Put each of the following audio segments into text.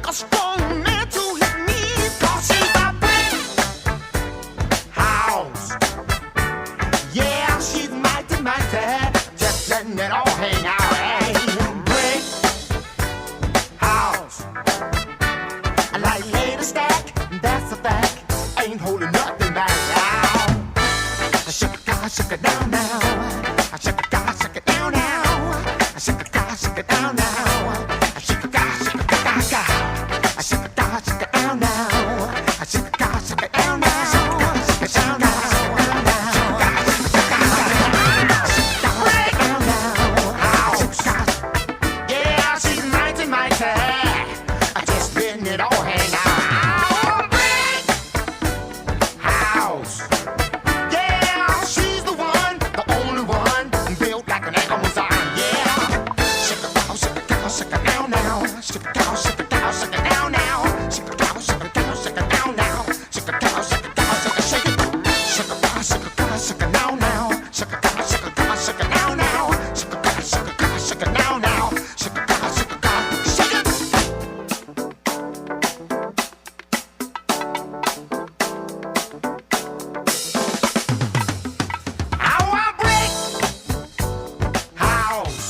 a strong man to hit me, 'cause she's a brick house. Yeah, she's mighty, mighty, just letting it all hang out. Hey, brick house. I like lady stack, that's a fact. Ain't holding nothing back now. Shake it down now. Shake it down now. Shake it down now. Shake it down now. Shake it down now. Shake it down now. Shake it down now. Yeah, she's mighty, mighty. I just letting it all hang out. House. Yeah, she's the one, the only one, built like an Amazon. Yeah. Shake it down, shake it down, shake it down now. Shake it down, shake it down, shake it down now. Shake it down, shake it down, shake it down now. Shake it down, shake it down, shake it, shake it. Shake it down, shake it down, shake it down now. Shake it down, shake it down, shake it down now. Shake it down, shake it down, shake it down now. Shake it down, shake it down, shake it. How I break house.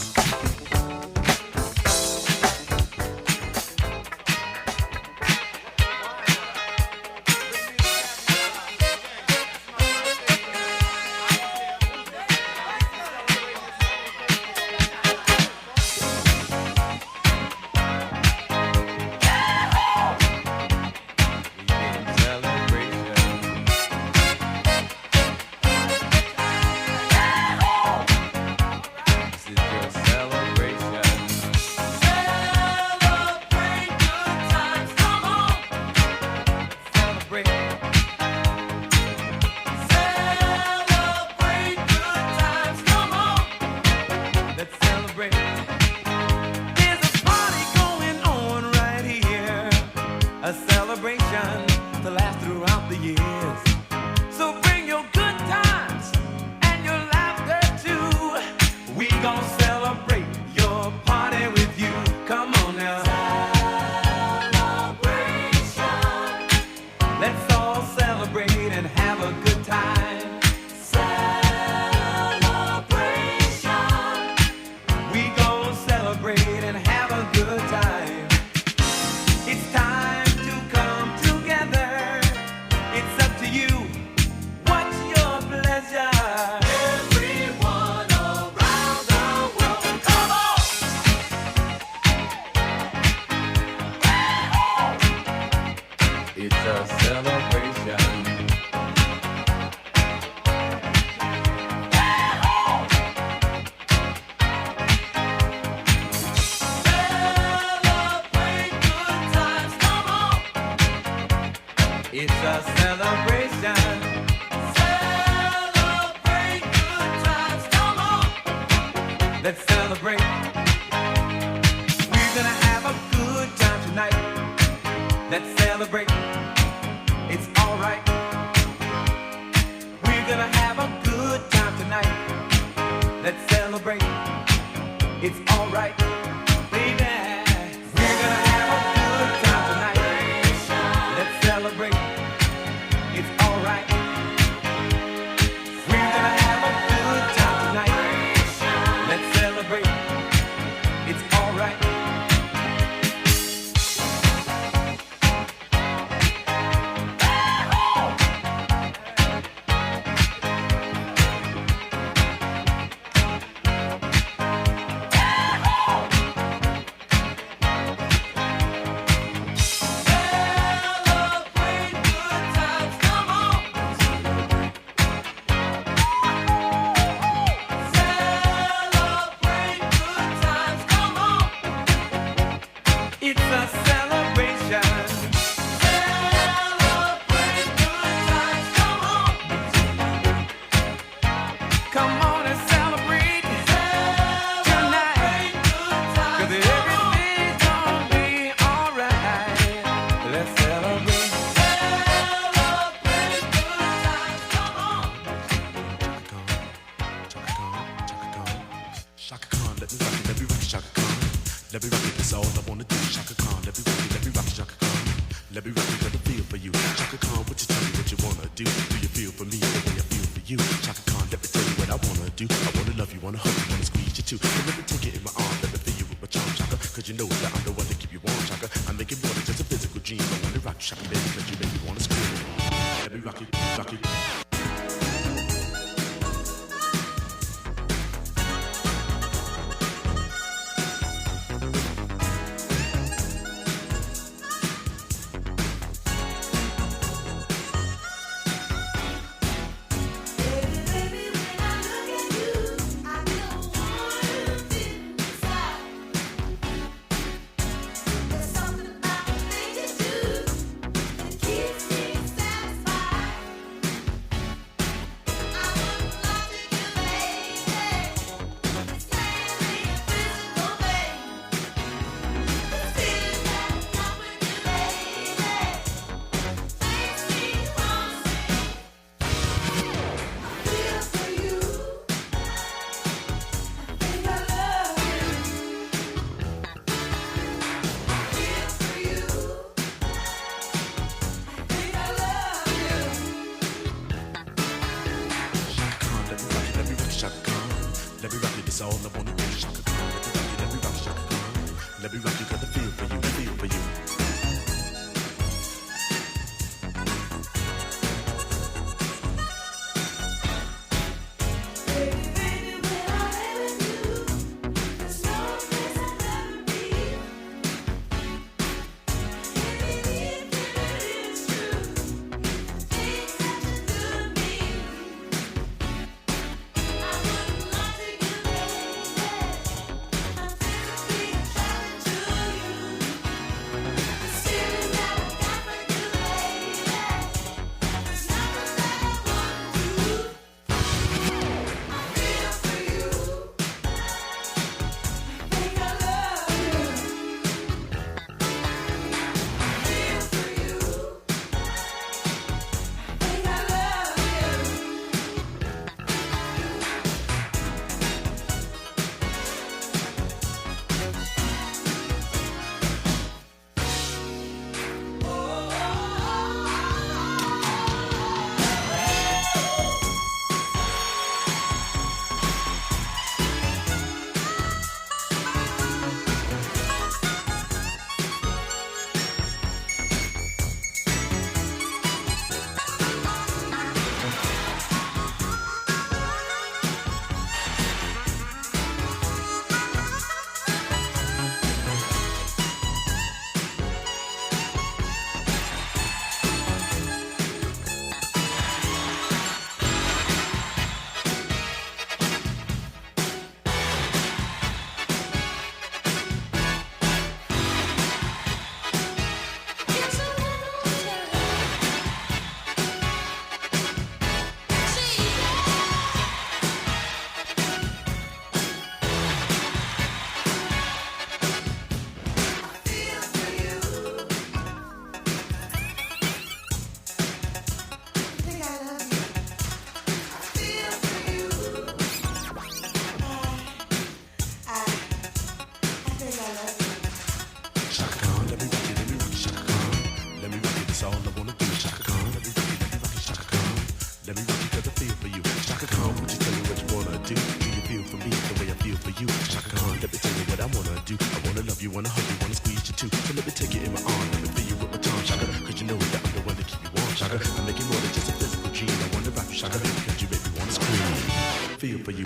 A celebration to last throughout the years. So bring your good times and your laughter too. We gon' celebrate your party with you. Come on now. Celebration. Let's all celebrate and have a good time. Celebration. We gon' celebrate and have a good time. It's time to come together. It's up to you. What's your pleasure? Everyone around the world, come on! It's a celebration. Celebrate good times, come on! It's a celebration. Celebrate good times, come on! Let's celebrate. We're gonna have a good time tonight. Let's celebrate. It's alright. We're gonna have a good time tonight. Let's celebrate. It's alright. Baby, we're gonna have a good time tonight. Let's celebrate. It's alright. We're gonna have a good time tonight. Let's celebrate. It's alright. Celebrate good times, come on! Celebrate good times, come on! It's a celebration. Celebrate good times, come on! Come on and celebrate tonight. 'Cause everything's gonna be alright. Let's celebrate. Celebrate good times, come on! Shaka Khan, let me rock it, let me rock it, Shaka Khan. Let me rock it, that's all I wanna do. Shaka Khan, let me rock it, let me rock it, Let me rock it, got a feel for you. Chaka Khan, what you tell me what you wanna do? Do you feel for me the way I feel for you? Chaka Khan, let me tell you what I wanna do. I wanna love you, wanna hug you, wanna squeeze you too. So let me take it in my arm, let me feel you with my charm, Chaka. Cause you know that I'm the one to keep you warm, Chaka. I make it more than just a physical dream. I wanna rock you, Chaka, baby, cause you make me wanna scream. Let me rock it, rock it. Wanna hug you, wanna squeeze you too. So let me take it in my arm, let me feel you with my tongue, Shaka. Cause you know that I'm the one to keep you warm, Shaka. I'm making more than just a physical dream. I wanna rock you, Shaka. Cause you make me wanna scream. Feel for you.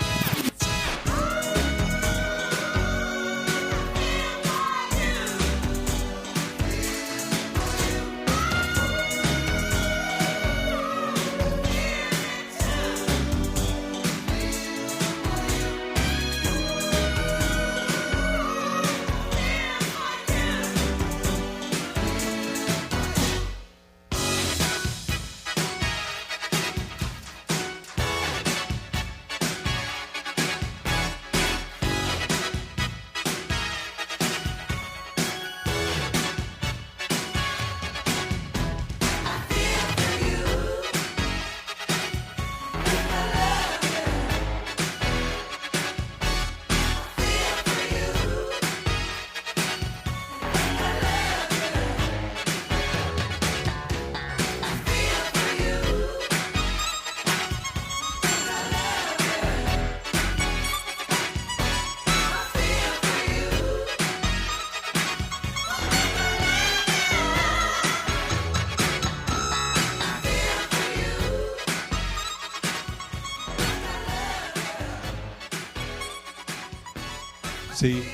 See?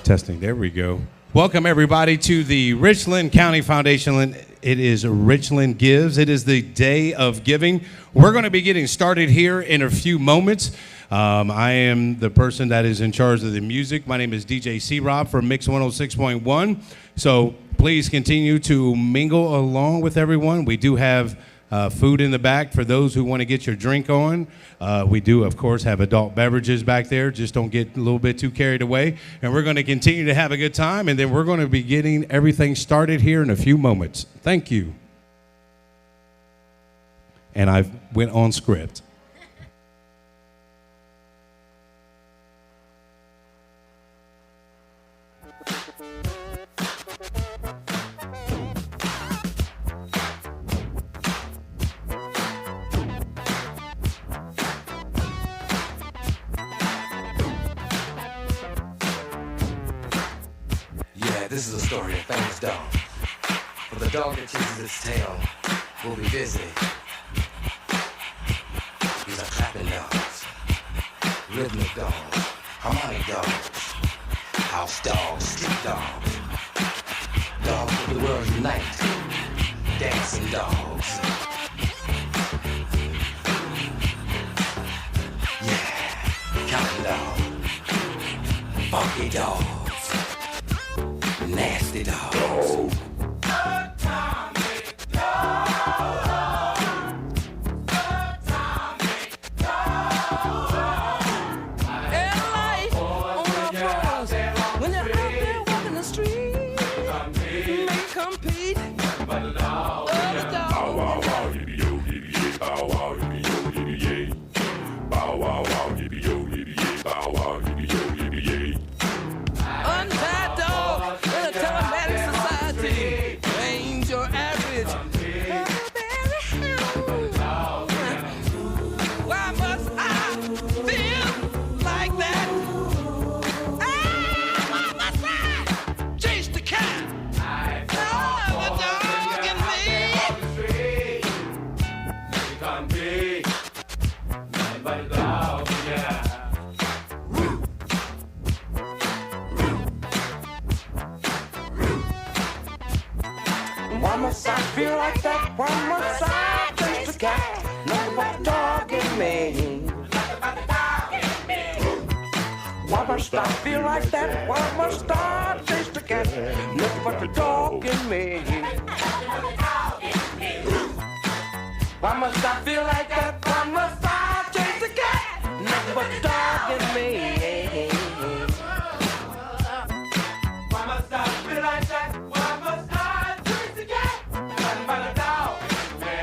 Testing. There we go. Welcome, everybody, to the Richland County Foundation. It is Richland Gives. It is the day of giving. We're going to be getting started here in a few moments. I am the person that is in charge of the music. My name is DJ C-Rob from Mix 106.1. So please continue to mingle along with everyone. We do have food in the back for those who want to get your drink on. We do, of course, have adult beverages back there. Just don't get a little bit too carried away. And we're going to continue to have a good time, and then we're going to be getting everything started here in a few moments. Thank you. And I went on script. This is a story of famous dog. For the dog that chases its tail will be busy. These are clapping dogs, rhythmic dogs, harmonic dogs, house dogs, street dogs, dogs of the world unite, dancing dogs. Yeah, counting dogs, funky dogs. Nasty dogs. Why must I feel like that? Why must I chase the cat? Nothing but a dog in me. Why must I feel like that? Why must I chase the cat? Nothing but the dog in me. Why must I feel like that? Why must I chase the cat? Nothing but the dog in me. Why must I feel like that? Why must I chase the cat? Nothing but a dog in me.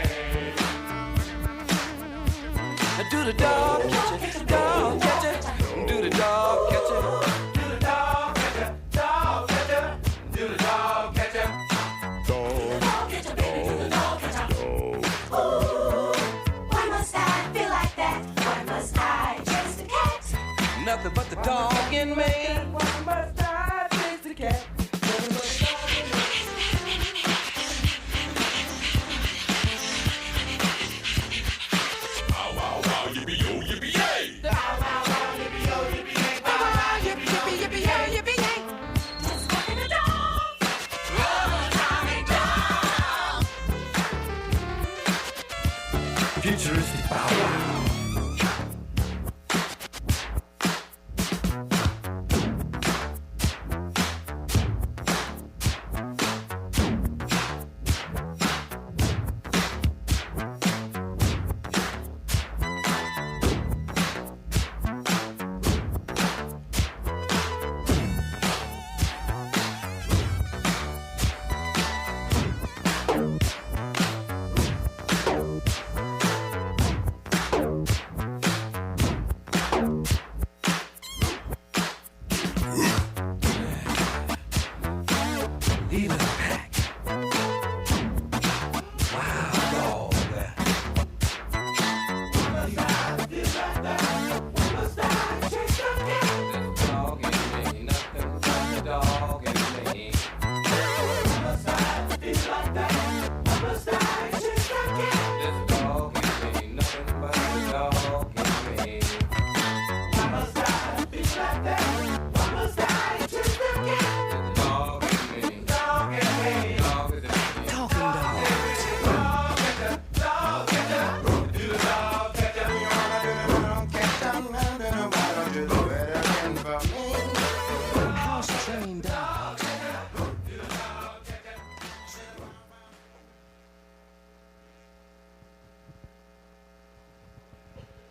Do the dog catch it? Dog catch it? Do the dog catch it? Do the dog catch it? Dog catch it? Do the dog catch it? Dog catch it, baby. Do the dog catch it? Why must I feel like that? Why must I chase the cat? Nothing but the dog in me. Why must I chase the cat? Nothing but the dog in me. Bow wow wow yippee yo yippee yay. Bow wow wow yippee yo yippee yay. Bow wow yippee yippee yippee yay yippee yay. Just walking a dog. Oh, Tommy dog. Futuristic bow wow.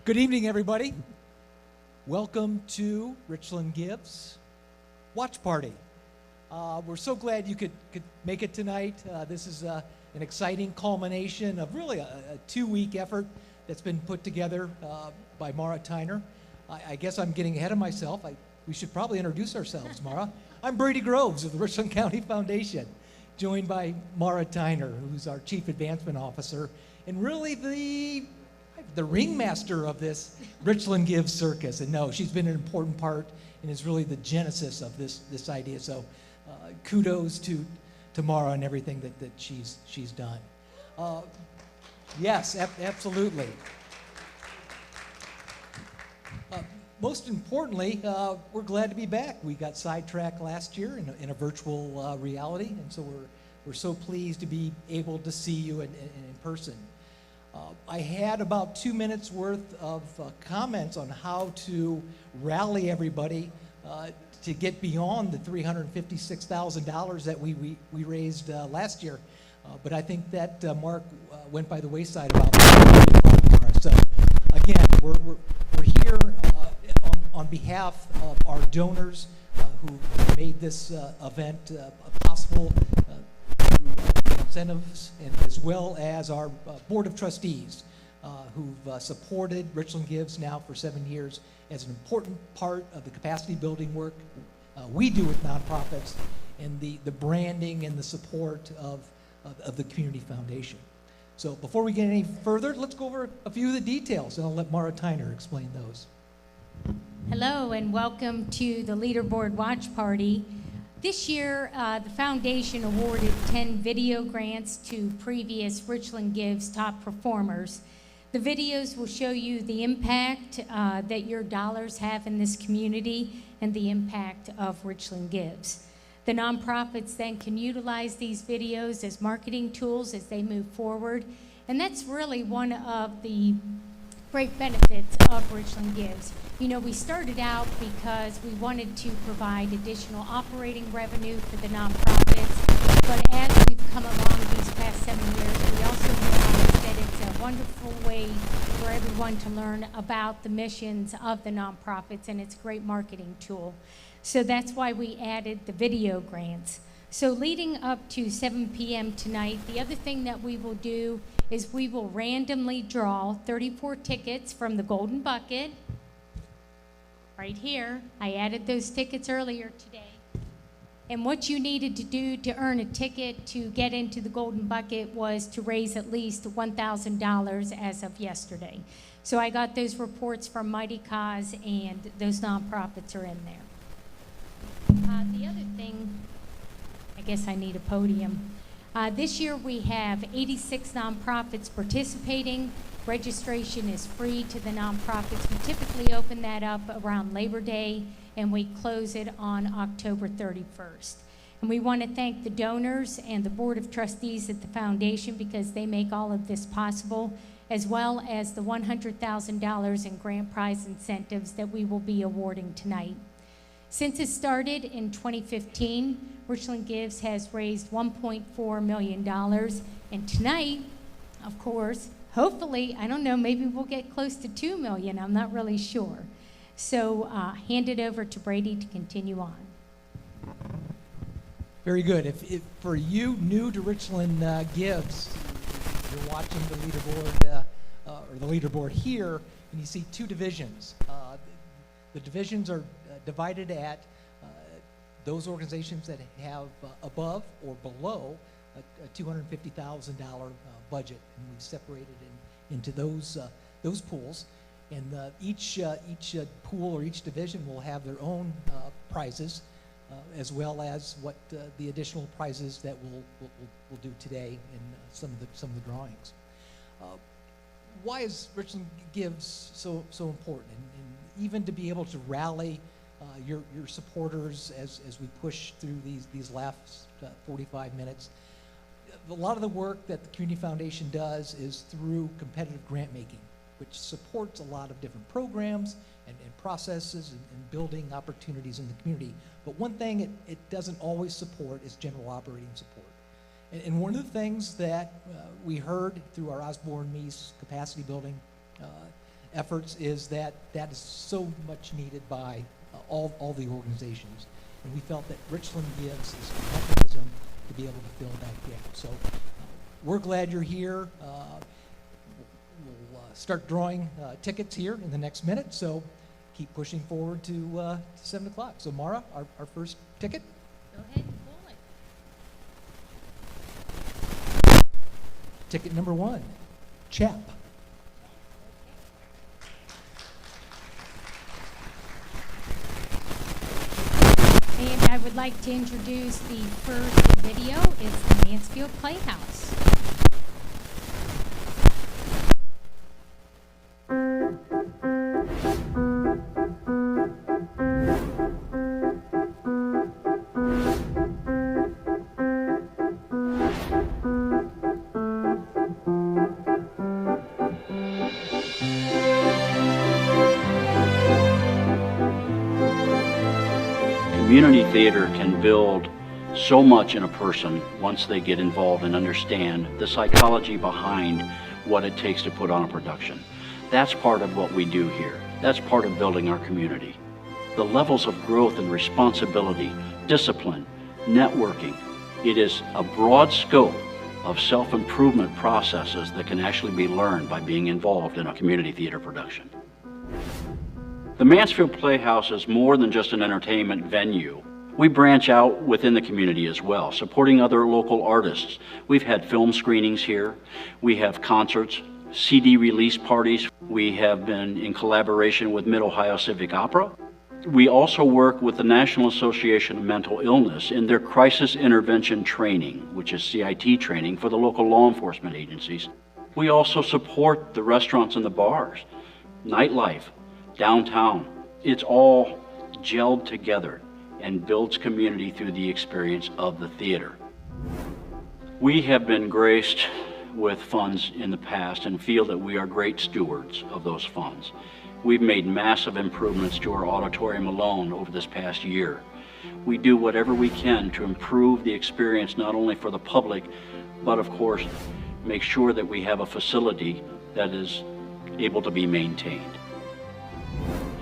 Good evening, everybody. Welcome to Richland Gives Watch Party. We're so glad you could make it tonight. This is an exciting culmination of really a 2-week effort that's been put together by Mara Tyner. I guess I'm getting ahead of myself. We should probably introduce ourselves, Mara. I'm Brady Groves of the Richland County Foundation, joined by Mara Tyner, who's our Chief Advancement Officer, and really the ringmaster of this Richland Gives circus. And no, she's been an important part and is really the genesis of this idea. So kudos to Mara and everything that she's done. Yes, absolutely. Most importantly, we're glad to be back. We got sidetracked last year in a virtual reality, and so we're so pleased to be able to see you in person. I had about 2 minutes worth of comments on how to rally everybody to get beyond the $356,000 that we raised last year. But I think that Mark went by the wayside about 3 o'clock tomorrow. So again, we're here on behalf of our donors who made this event possible through incentives, and as well as our Board of Trustees who've supported Richland Gives now for 7 years as an important part of the capacity building work we do with nonprofits and the branding and the support of the Community Foundation. So before we get any further, let's go over a few of the details, and I'll let Mara Tyner explain those. Hello and welcome to the Leaderboard Watch Party. This year, the foundation awarded 10 video grants to previous Richland Gives top performers. The videos will show you the impact that your dollars have in this community and the impact of Richland Gives. The nonprofits then can utilize these videos as marketing tools as they move forward, and that's really one of the great benefits of Richland Gives. You know, we started out because we wanted to provide additional operating revenue for the nonprofits, but as we've come along these past 7 years, we also realized that it's a wonderful way for everyone to learn about the missions of the nonprofits, and it's a great marketing tool. So that's why we added the video grants. So leading up to 7 p.m. tonight, the other thing that we will do is we will randomly draw 34 tickets from the Golden Bucket. Right here, I added those tickets earlier today. And what you needed to do to earn a ticket to get into the Golden Bucket was to raise at least $1,000 as of yesterday. So I got those reports from Mighty Cause, and those nonprofits are in there. The other thing, I guess I need a podium. This year we have 86 nonprofits participating. Registration is free to the nonprofits. We typically open that up around Labor Day, and we close it on October 31st. And we want to thank the donors and the Board of Trustees at the foundation because they make all of this possible, as well as the $100,000 in grant prize incentives that we will be awarding tonight. Since it started in 2015, Richland Gives has raised $1.4 million. And tonight, of course, hopefully, I don't know, maybe we'll get close to $2 million. I'm not really sure. So hand it over to Brady to continue on. Very good. If for you new to Richland Gives, you're watching the leaderboard or the leaderboard here, and you see 2 divisions. The divisions are divided at those organizations that have above or below a $250,000 budget, and we've separated into those pools. And each pool or each division will have their own prizes, as well as what the additional prizes that we'll do today in some of the drawings. Why is Richland Gives so important? And even to be able to rally your supporters as we push through these last 45 minutes. A lot of the work that the Community Foundation does is through competitive grant making, which supports a lot of different programs and processes and building opportunities in the community. But one thing it doesn't always support is general operating support. And one of the things that we heard through our Osborne Meese capacity building efforts is that is so much needed by all the organizations. And we felt that Richland Gives is a mechanism to be able to fill that gap. So we're glad you're here. We'll start drawing tickets here in the next minute, so keep pushing forward to 7 o'clock. So Mara, our first ticket. Go ahead and pull it. Ticket number 1, Chap. And I would like to introduce the first video. It's the Mansfield Playhouse. Community theater can build so much in a person once they get involved and understand the psychology behind what it takes to put on a production. That's part of what we do here. That's part of building our community. The levels of growth and responsibility, discipline, networking, it is a broad scope of self-improvement processes that can actually be learned by being involved in a community theater production. The Mansfield Playhouse is more than just an entertainment venue. We branch out within the community as well, supporting other local artists. We've had film screenings here. We have concerts, CD release parties. We have been in collaboration with Mid-Ohio Civic Opera. We also work with the National Association of Mental Illness in their crisis intervention training, which is CIT training for the local law enforcement agencies. We also support the restaurants and the bars, nightlife, downtown. It's all gelled together and builds community through the experience of the theater. We have been graced with funds in the past and feel that we are great stewards of those funds. We've made massive improvements to our auditorium alone over this past year. We do whatever we can to improve the experience not only for the public, but of course, make sure that we have a facility that is able to be maintained.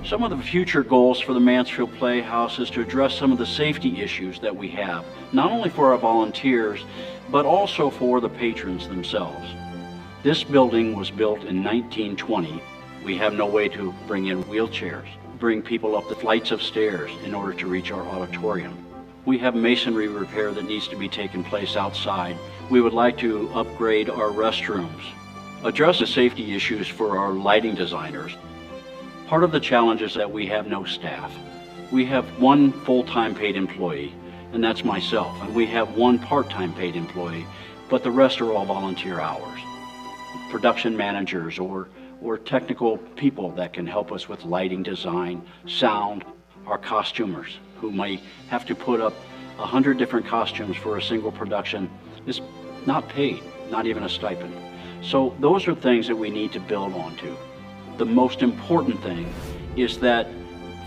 Some of the future goals for the Mansfield Playhouse is to address some of the safety issues that we have, not only for our volunteers, but also for the patrons themselves. This building was built in 1920. We have no way to bring in wheelchairs, bring people up the flights of stairs in order to reach our auditorium. We have masonry repair that needs to be taking place outside. We would like to upgrade our restrooms, address the safety issues for our lighting designers. Part of the challenge is that we have no staff. We have one full-time paid employee, and that's myself, and we have one part-time paid employee, but the rest are all volunteer hours. Production managers or technical people that can help us with lighting design, sound, our costumers who might have to put up 100 different costumes for a single production is not paid, not even a stipend. So those are things that we need to build onto. The most important thing is that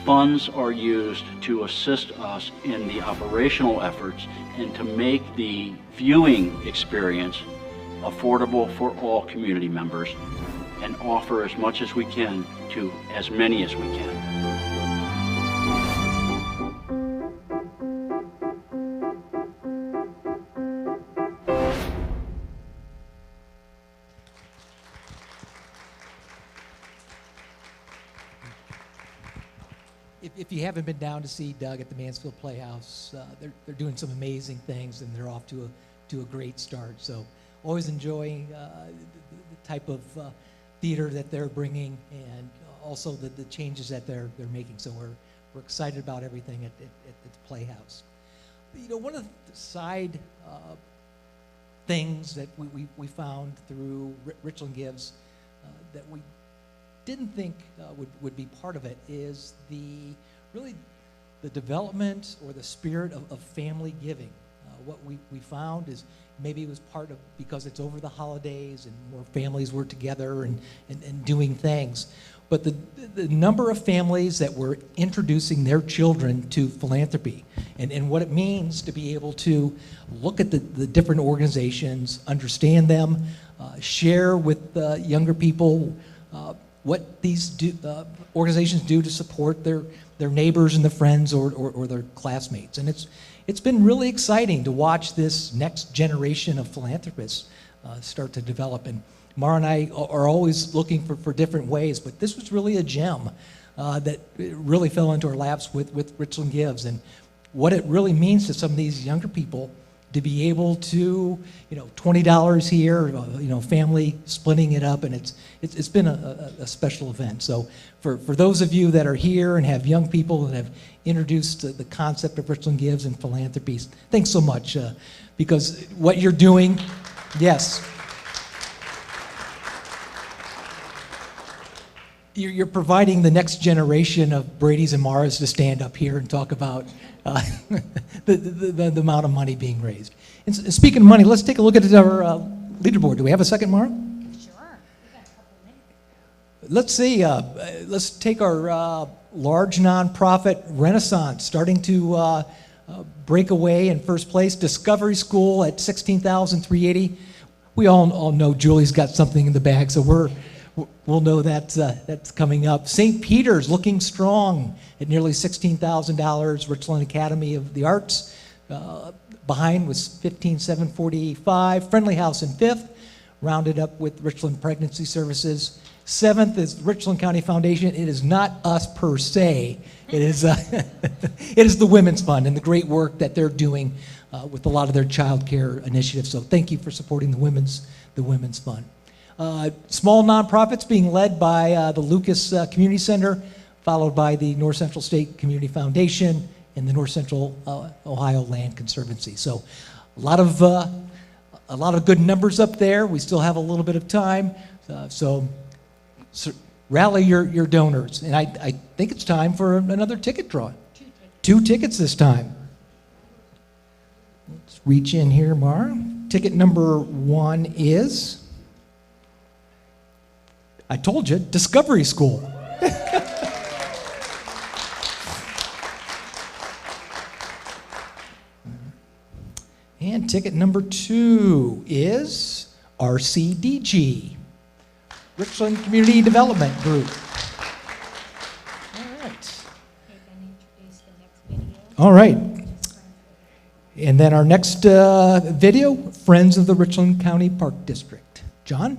funds are used to assist us in the operational efforts and to make the viewing experience affordable for all community members and offer as much as we can to as many as we can. If you haven't been down to see Doug at the Mansfield Playhouse, they're doing some amazing things, and they're off to a great start. So always enjoying the type of theater that they're bringing, and also the changes that they're making. So we're excited about everything at the Playhouse. You know, one of the side things that we found through Richland Gives that we didn't think would be part of it is the development or the spirit of family giving. What we found is maybe it was part of because it's over the holidays and more families were together and doing things. But the number of families that were introducing their children to philanthropy and what it means to be able to look at the different organizations, understand them, share with younger people what these organizations do to support their neighbors and their friends or their classmates. And it's been really exciting to watch this next generation of philanthropists start to develop. And Mara and I are always looking for different ways, but this was really a gem that really fell into our laps with Richland Gives, and what it really means to some of these younger people to be able to, $20 here, family splitting it up, and it's been a special event. So for those of you that are here and have young people that have introduced the concept of Richland Gives and philanthropies, thanks so much, because what you're doing, yes, you're providing the next generation of Brady's and Mara's to stand up here and talk about the amount of money being raised. And speaking of money, let's take a look at our leaderboard. Do we have a second, Mara? Sure. We've got a couple minutes. Let's see. Let's take our large nonprofit Renaissance, starting to break away in first place. Discovery School at $16,380. We all know Julie's got something in the bag, so we'll know that's coming up. St. Peter's looking strong at nearly $16,000. Richland Academy of the Arts behind was $15,745. Friendly House in fifth, rounded up with Richland Pregnancy Services. Seventh is Richland County Foundation. It is not us per se. It is it is the Women's Fund and the great work that they're doing with a lot of their child care initiatives. So thank you for supporting the Women's Fund. Small nonprofits being led by the Lucas Community Center, followed by the North Central State Community Foundation and the North Central Ohio Land Conservancy. So a lot of good numbers up there. We still have a little bit of time, so rally your donors. And I think it's time for another ticket draw. Two tickets this time. Let's reach in here, Mara. Ticket number 1 is, I told you, Discovery School. And ticket number 2 is RCDG, Richland Community Development Group. All right. All right. And then our next video, Friends of the Richland County Park District. John?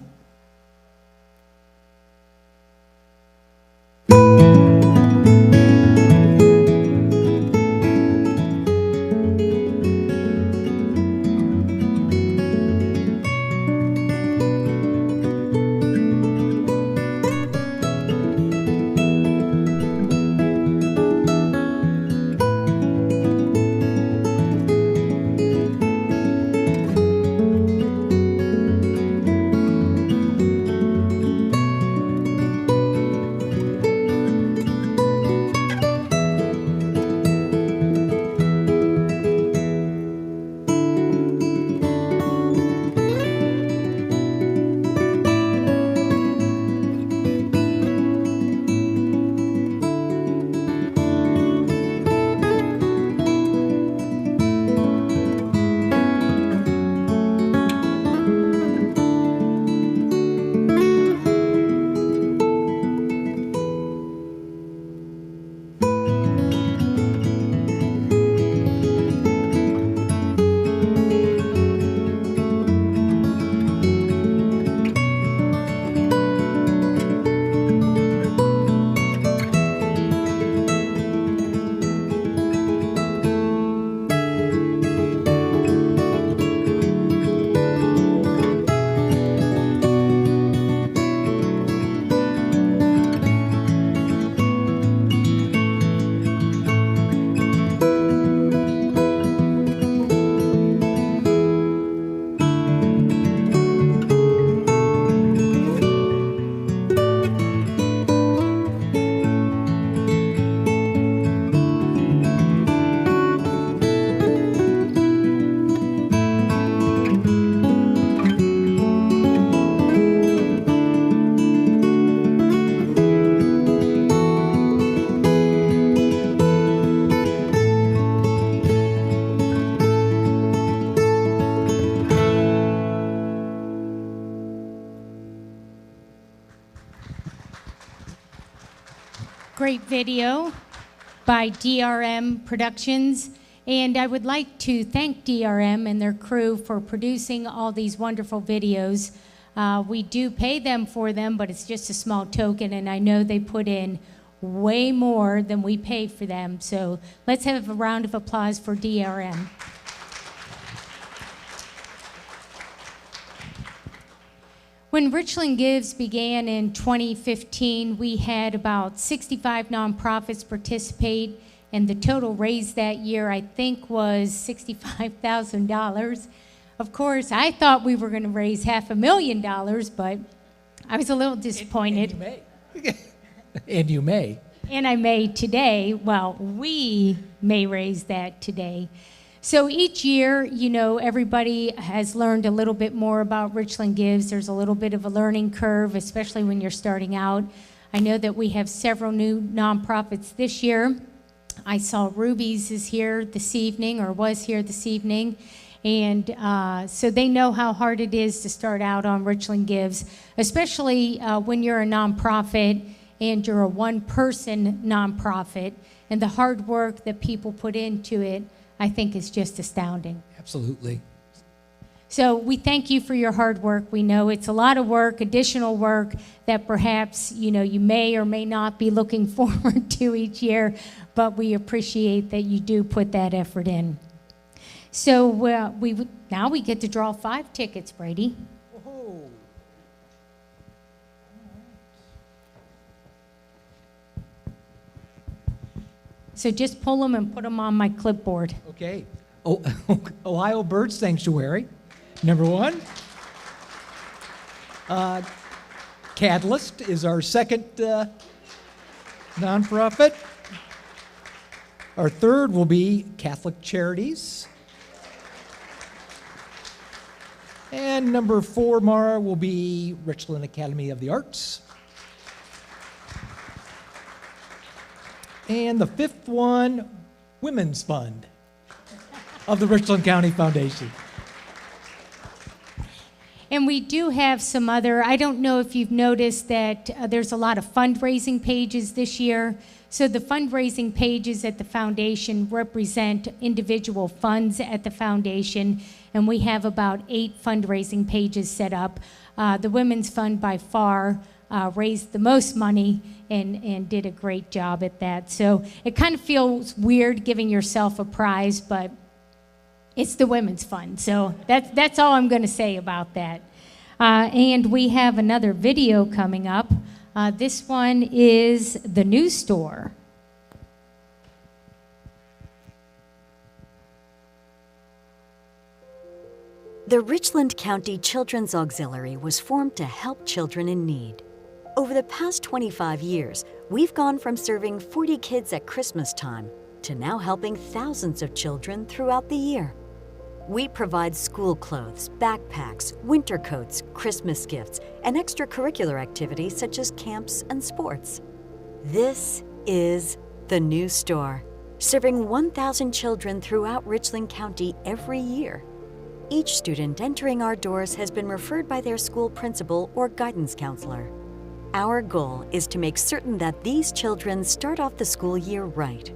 great video by DRM Productions. And I would like to thank DRM and their crew for producing all these wonderful videos. We do pay them for them, but it's just a small token, and I know they put in way more than we pay for them. So let's have a round of applause for DRM. When Richland Gives began in 2015, we had about 65 nonprofits participate, and the total raised that year, I think, was $65,000. Of course, I thought we were going to raise $500,000, but I was a little disappointed. And you may. And you may. And I may today. Well, we may raise that today. So each year, you know, everybody has learned a little bit more about Richland Gives. There's a little bit of a learning curve, especially when you're starting out. I know that we have several new nonprofits this year. I saw Ruby's is here this evening, or was here this evening. And so they know how hard it is to start out on Richland Gives, especially when you're a nonprofit and you're a one-person nonprofit. And the hard work that people put into it, I think, is just astounding. Absolutely. So we thank you for your hard work. We know it's a lot of work, additional work that perhaps, you know, you may or may not be looking forward to each year, but we appreciate that you do put that effort in. So now we get to draw 5 tickets, Brady. Oh. So just pull them and put them on my clipboard. Okay. Oh, Ohio Bird Sanctuary, number 1. Catalyst is our second nonprofit. Our third will be Catholic Charities. And number 4, Mara, will be Richland Academy of the Arts. And the 5th one, Women's Fund of the Richland County Foundation. And we do have some other, I don't know if you've noticed that there's a lot of fundraising pages this year. So the fundraising pages at the foundation represent individual funds at the foundation, and we have about 8 fundraising pages set up. The Women's Fund by far raised the most money and did a great job at that. So it kind of feels weird giving yourself a prize, but it's the Women's Fund. So that's all I'm going to say about that. And we have another video coming up. This one is the new store. The Richland County Children's Auxiliary was formed to help children in need. Over the past 25 years, we've gone from serving 40 kids at Christmas time to now helping thousands of children throughout the year. We provide school clothes, backpacks, winter coats, Christmas gifts, and extracurricular activities such as camps and sports. This is the new store, serving 1,000 children throughout Richland County every year. Each student entering our doors has been referred by their school principal or guidance counselor. Our goal is to make certain that these children start off the school year right.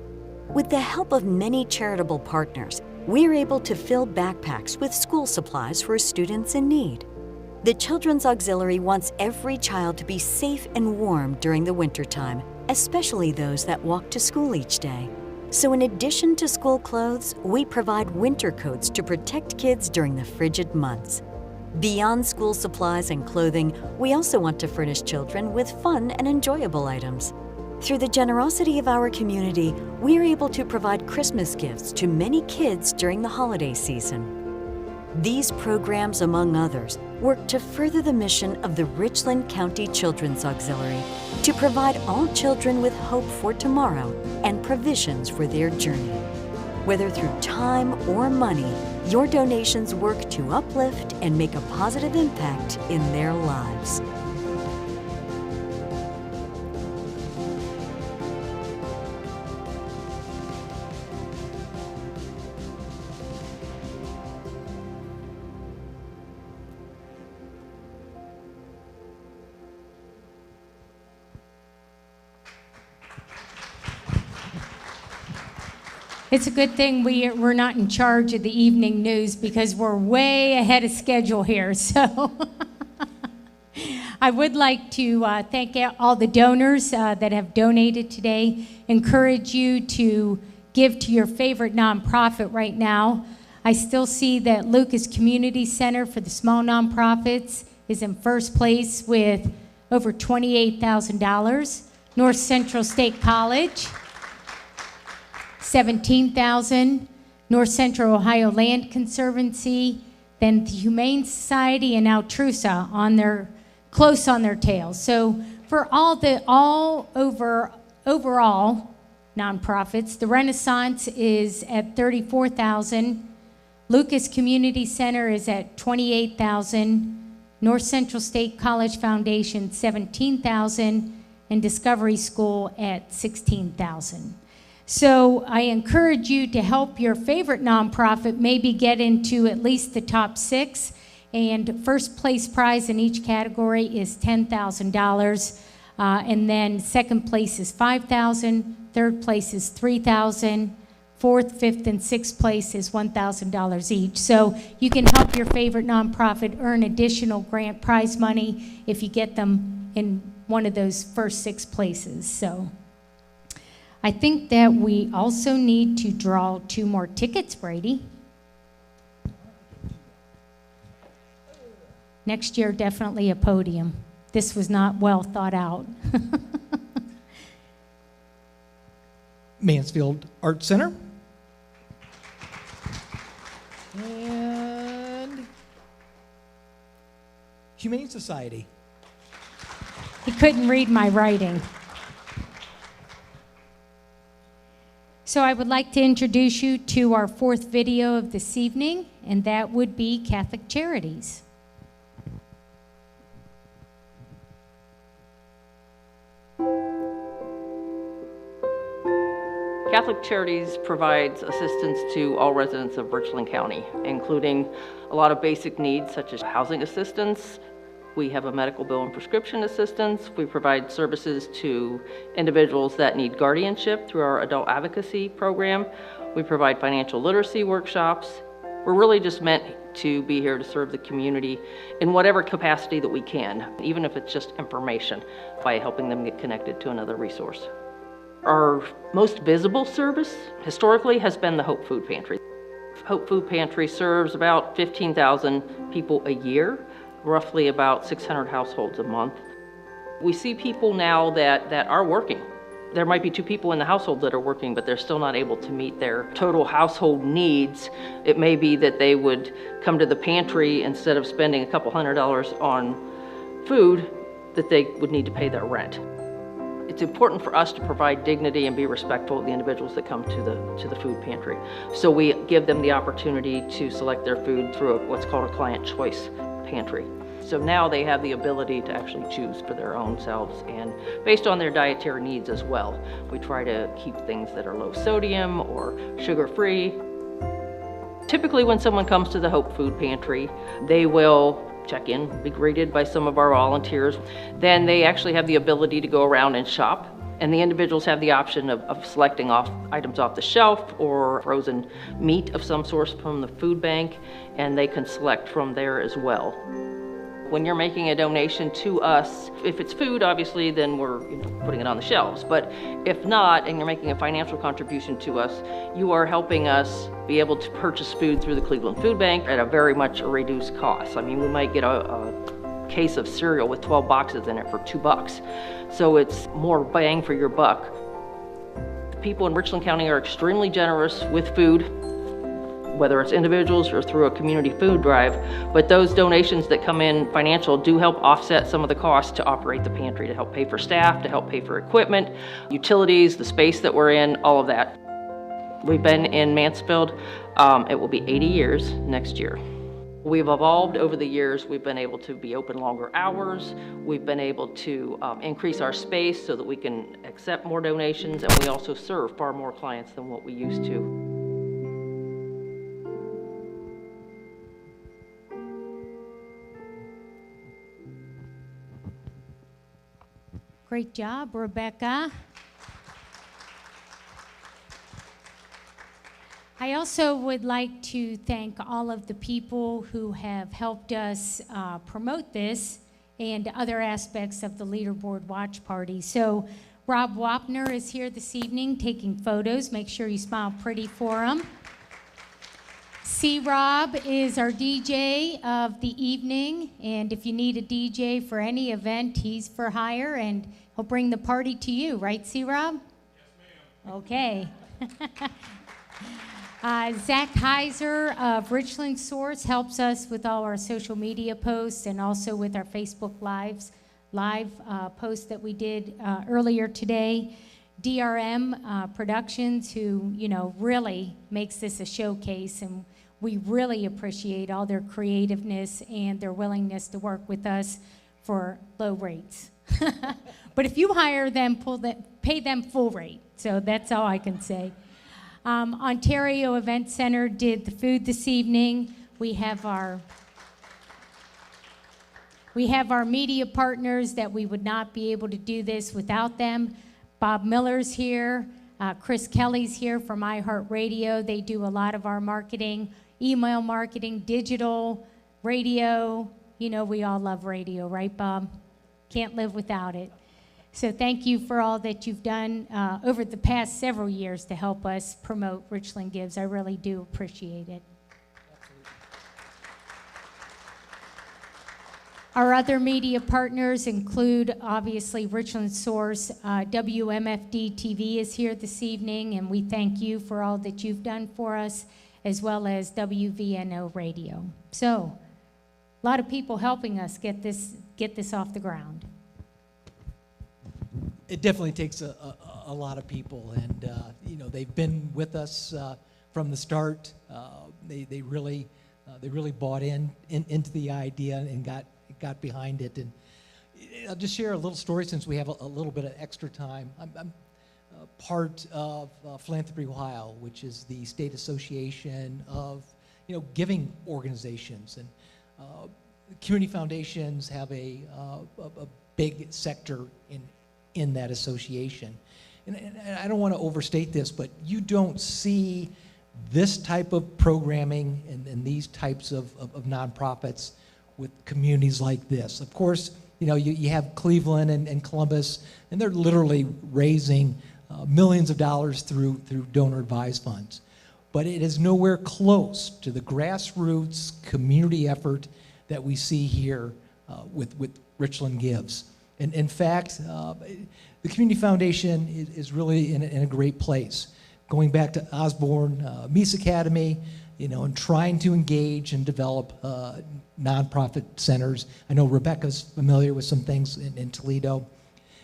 With the help of many charitable partners, we're able to fill backpacks with school supplies for students in need. The Children's Auxiliary wants every child to be safe and warm during the wintertime, especially those that walk to school each day. So in addition to school clothes, we provide winter coats to protect kids during the frigid months. Beyond school supplies and clothing, we also want to furnish children with fun and enjoyable items. Through the generosity of our community, we are able to provide Christmas gifts to many kids during the holiday season. These programs, among others, work to further the mission of the Richland County Children's Auxiliary to provide all children with hope for tomorrow and provisions for their journey. Whether through time or money, your donations work to uplift and make a positive impact in their lives. It's a good thing we're not in charge of the evening news because we're way ahead of schedule here. So I would like to thank all the donors that have donated today. Encourage you to give to your favorite nonprofit right now. I still see that Lucas Community Center for the small nonprofits is in first place with over $28,000. North Central State College, $17,000. North Central Ohio Land Conservancy, then the Humane Society and Altrusa close on their tails. So for overall nonprofits, the Renaissance is at $34,000. Lucas Community Center is at $28,000. North Central State College Foundation, $17,000. And Discovery School at $16,000. So I encourage you to help your favorite nonprofit maybe get into at least the top 6. And first place prize in each category is $10,000. And then second place is $5,000. Third place is $3,000. Fourth, fifth, and sixth place is $1,000 each. So you can help your favorite nonprofit earn additional grant prize money if you get them in one of those first 6 places. So I think that we also need to draw 2 more tickets, Brady. Next year, definitely a podium. This was not well thought out. Mansfield Art Center. And Humane Society. He couldn't read my writing. So I would like to introduce you to our 4th video of this evening, and that would be Catholic Charities. Catholic Charities provides assistance to all residents of Richland County, including a lot of basic needs such as housing assistance. We have a medical bill and prescription assistance. We provide services to individuals that need guardianship through our adult advocacy program. We provide financial literacy workshops. We're really just meant to be here to serve the community in whatever capacity that we can, even if it's just information, by helping them get connected to another resource. Our most visible service historically has been the Hope Food Pantry. Hope Food Pantry serves about 15,000 people a year, roughly about 600 households a month. We see people now that are working. There might be 2 people in the household that are working, but they're still not able to meet their total household needs. It may be that they would come to the pantry instead of spending a couple $100s on food, that they would need to pay their rent. It's important for us to provide dignity and be respectful of the individuals that come to the food pantry. So we give them the opportunity to select their food through what's called a client choice pantry. So now they have the ability to actually choose for their own selves and based on their dietary needs as well. We try to keep things that are low sodium or sugar-free. Typically when someone comes to the Hope Food Pantry, they will check in, be greeted by some of our volunteers. Then they actually have the ability to go around and shop, and the individuals have the option of selecting items off the shelf or frozen meat of some sort from the food bank, and they can select from there as well. When you're making a donation to us, if it's food, obviously, then we're putting it on the shelves. But if not, and you're making a financial contribution to us, you are helping us be able to purchase food through the Cleveland Food Bank at a very much reduced cost. I mean, we might get a case of cereal with 12 boxes in it for $2. So it's more bang for your buck. The people in Richland County are extremely generous with food, whether it's individuals or through a community food drive, but those donations that come in financial do help offset some of the costs to operate the pantry, to help pay for staff, to help pay for equipment, utilities, the space that we're in, all of that. We've been in Mansfield, it will be 80 years next year. We've evolved over the years. We've been able to be open longer hours. We've been able to increase our space so that we can accept more donations, and we also serve far more clients than what we used to. Great job, Rebecca. I also would like to thank all of the people who have helped us promote this and other aspects of the Leaderboard Watch Party. So Rob Wapner is here this evening taking photos. Make sure you smile pretty for him. C. Rob is our DJ of the evening, and if you need a DJ for any event, he's for hire, and he'll bring the party to you, right, C. Rob? Yes, ma'am. Okay. Zach Heiser of Richland Source helps us with all our social media posts and also with our Facebook live posts that we did earlier today. DRM Productions, who really makes this a showcase, and we really appreciate all their creativeness and their willingness to work with us for low rates. But if you hire them, pay them full rate. So that's all I can say. Ontario Event Center did the food this evening. We have our media partners that we would not be able to do this without them. Bob Miller's here. Chris Kelly's here from iHeartRadio. They do a lot of our marketing, email marketing, digital, radio. We all love radio, right, Bob? Can't live without it. So thank you for all that you've done over the past several years to help us promote Richland Gives. I really do appreciate it. Our other media partners include, obviously, Richland Source. WMFD TV is here this evening, and we thank you for all that you've done for us, as well as WVNO Radio. So, a lot of people helping us get this off the ground. It definitely takes a lot of people, and they've been with us from the start. They really bought into the idea and got behind it. And I'll just share a little story since we have a little bit of extra time. I'm part of Philanthropy Ohio, which is the state association of giving organizations, and community foundations have a big sector in that association. And I don't want to overstate this, but you don't see this type of programming and these types of nonprofits with communities like this. Of course, you have Cleveland and Columbus, and they're literally raising millions of dollars through donor advised funds. But it is nowhere close to the grassroots community effort that we see here with Richland Gives. And in fact, the Community Foundation is really in a great place. Going back to Osborne Mies Academy, and trying to engage and develop nonprofit centers. I know Rebecca's familiar with some things in Toledo.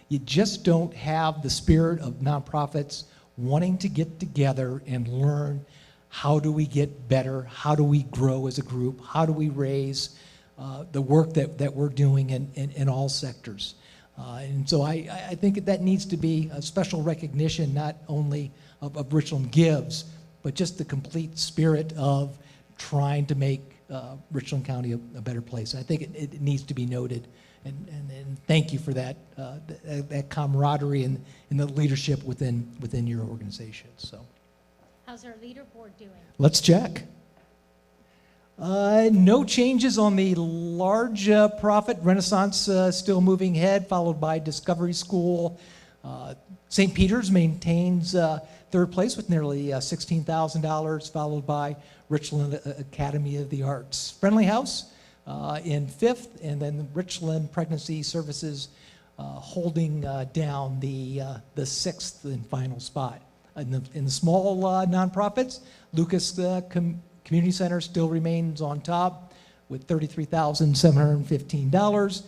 You just don't have the spirit of nonprofits wanting to get together and learn, how do we get better? How do we grow as a group? How do we raise the work that we're doing in all sectors? And so I think that needs to be a special recognition, not only of Richland Gives, but just the complete spirit of trying to make Richland County a better place. I think it needs to be noted, and thank you for that camaraderie and the leadership within your organization. So, how's our leaderboard doing? Let's check. No changes on the large profit. Renaissance still moving ahead, followed by Discovery School. St. Peter's maintains third place with nearly $16,000, followed by Richland Academy of the Arts. Friendly House in fifth, and then Richland Pregnancy Services holding down the sixth and final spot. In the small nonprofits, Lucas Community Center still remains on top with $33,715,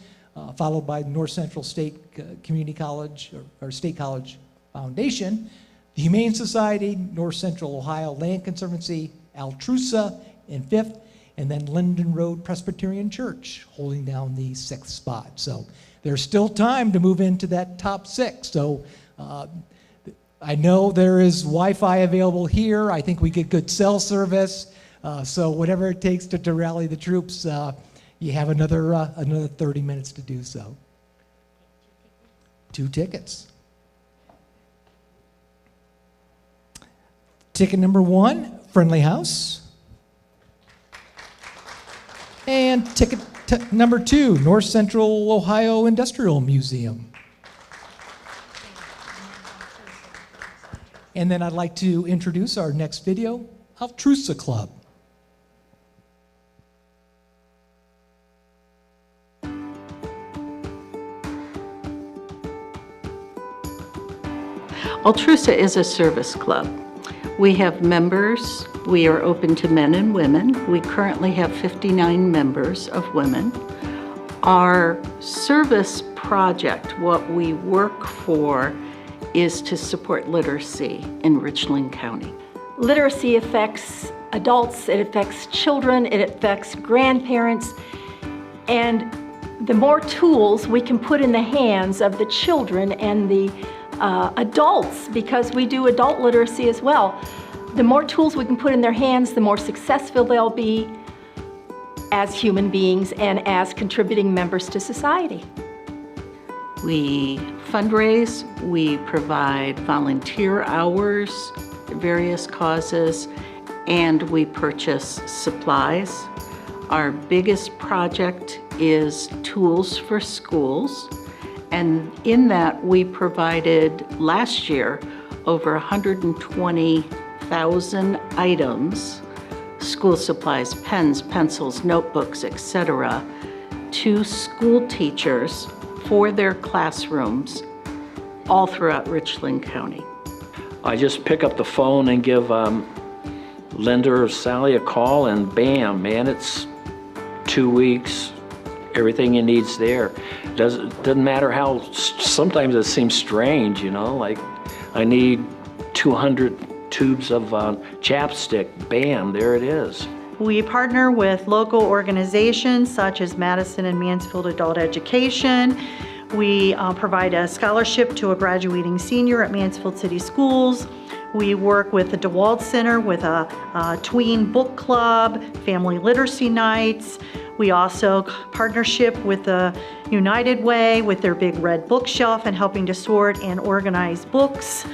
followed by North Central State Community College or State College Foundation, the Humane Society, North Central Ohio Land Conservancy, Altrusa in fifth, and then Linden Road Presbyterian Church holding down the sixth spot. So there's still time to move into that top six. So I know there is Wi-Fi available here. I think we get good cell service. So whatever it takes to rally the troops, you have another 30 minutes to do so. 2 tickets. Ticket number 1, Friendly House. And ticket number 2, North Central Ohio Industrial Museum. And then I'd like to introduce our next video, Altrusa Club. Altrusa is a service club. We have members. We are open to men and women. We currently have 59 members of women. Our service project, what we work for, is to support literacy in Richland County. Literacy affects adults, it affects children, it affects grandparents, and the more tools we can put in the hands of the children and the adults, because we do adult literacy as well, the more tools we can put in their hands, the more successful they'll be as human beings and as contributing members to society. We fundraise, we provide volunteer hours, various causes, and we purchase supplies. Our biggest project is tools for schools, and in that we provided last year over 120,000 items, school supplies, pens, pencils, notebooks, etc., to school teachers for their classrooms all throughout Richland County. I just pick up the phone and give Linda or Sally a call, and bam, man, it's 2 weeks. Everything you need's there. Doesn't matter how, sometimes it seems strange, you know, like I need 200 tubes of chapstick, bam, there it is. We partner with local organizations such as Madison and Mansfield Adult Education. We provide a scholarship to a graduating senior at Mansfield City Schools. We work with the DeWalt Center with a tween book club, family literacy nights. We also partnership with the United Way with their big red bookshelf and helping to sort and organize books.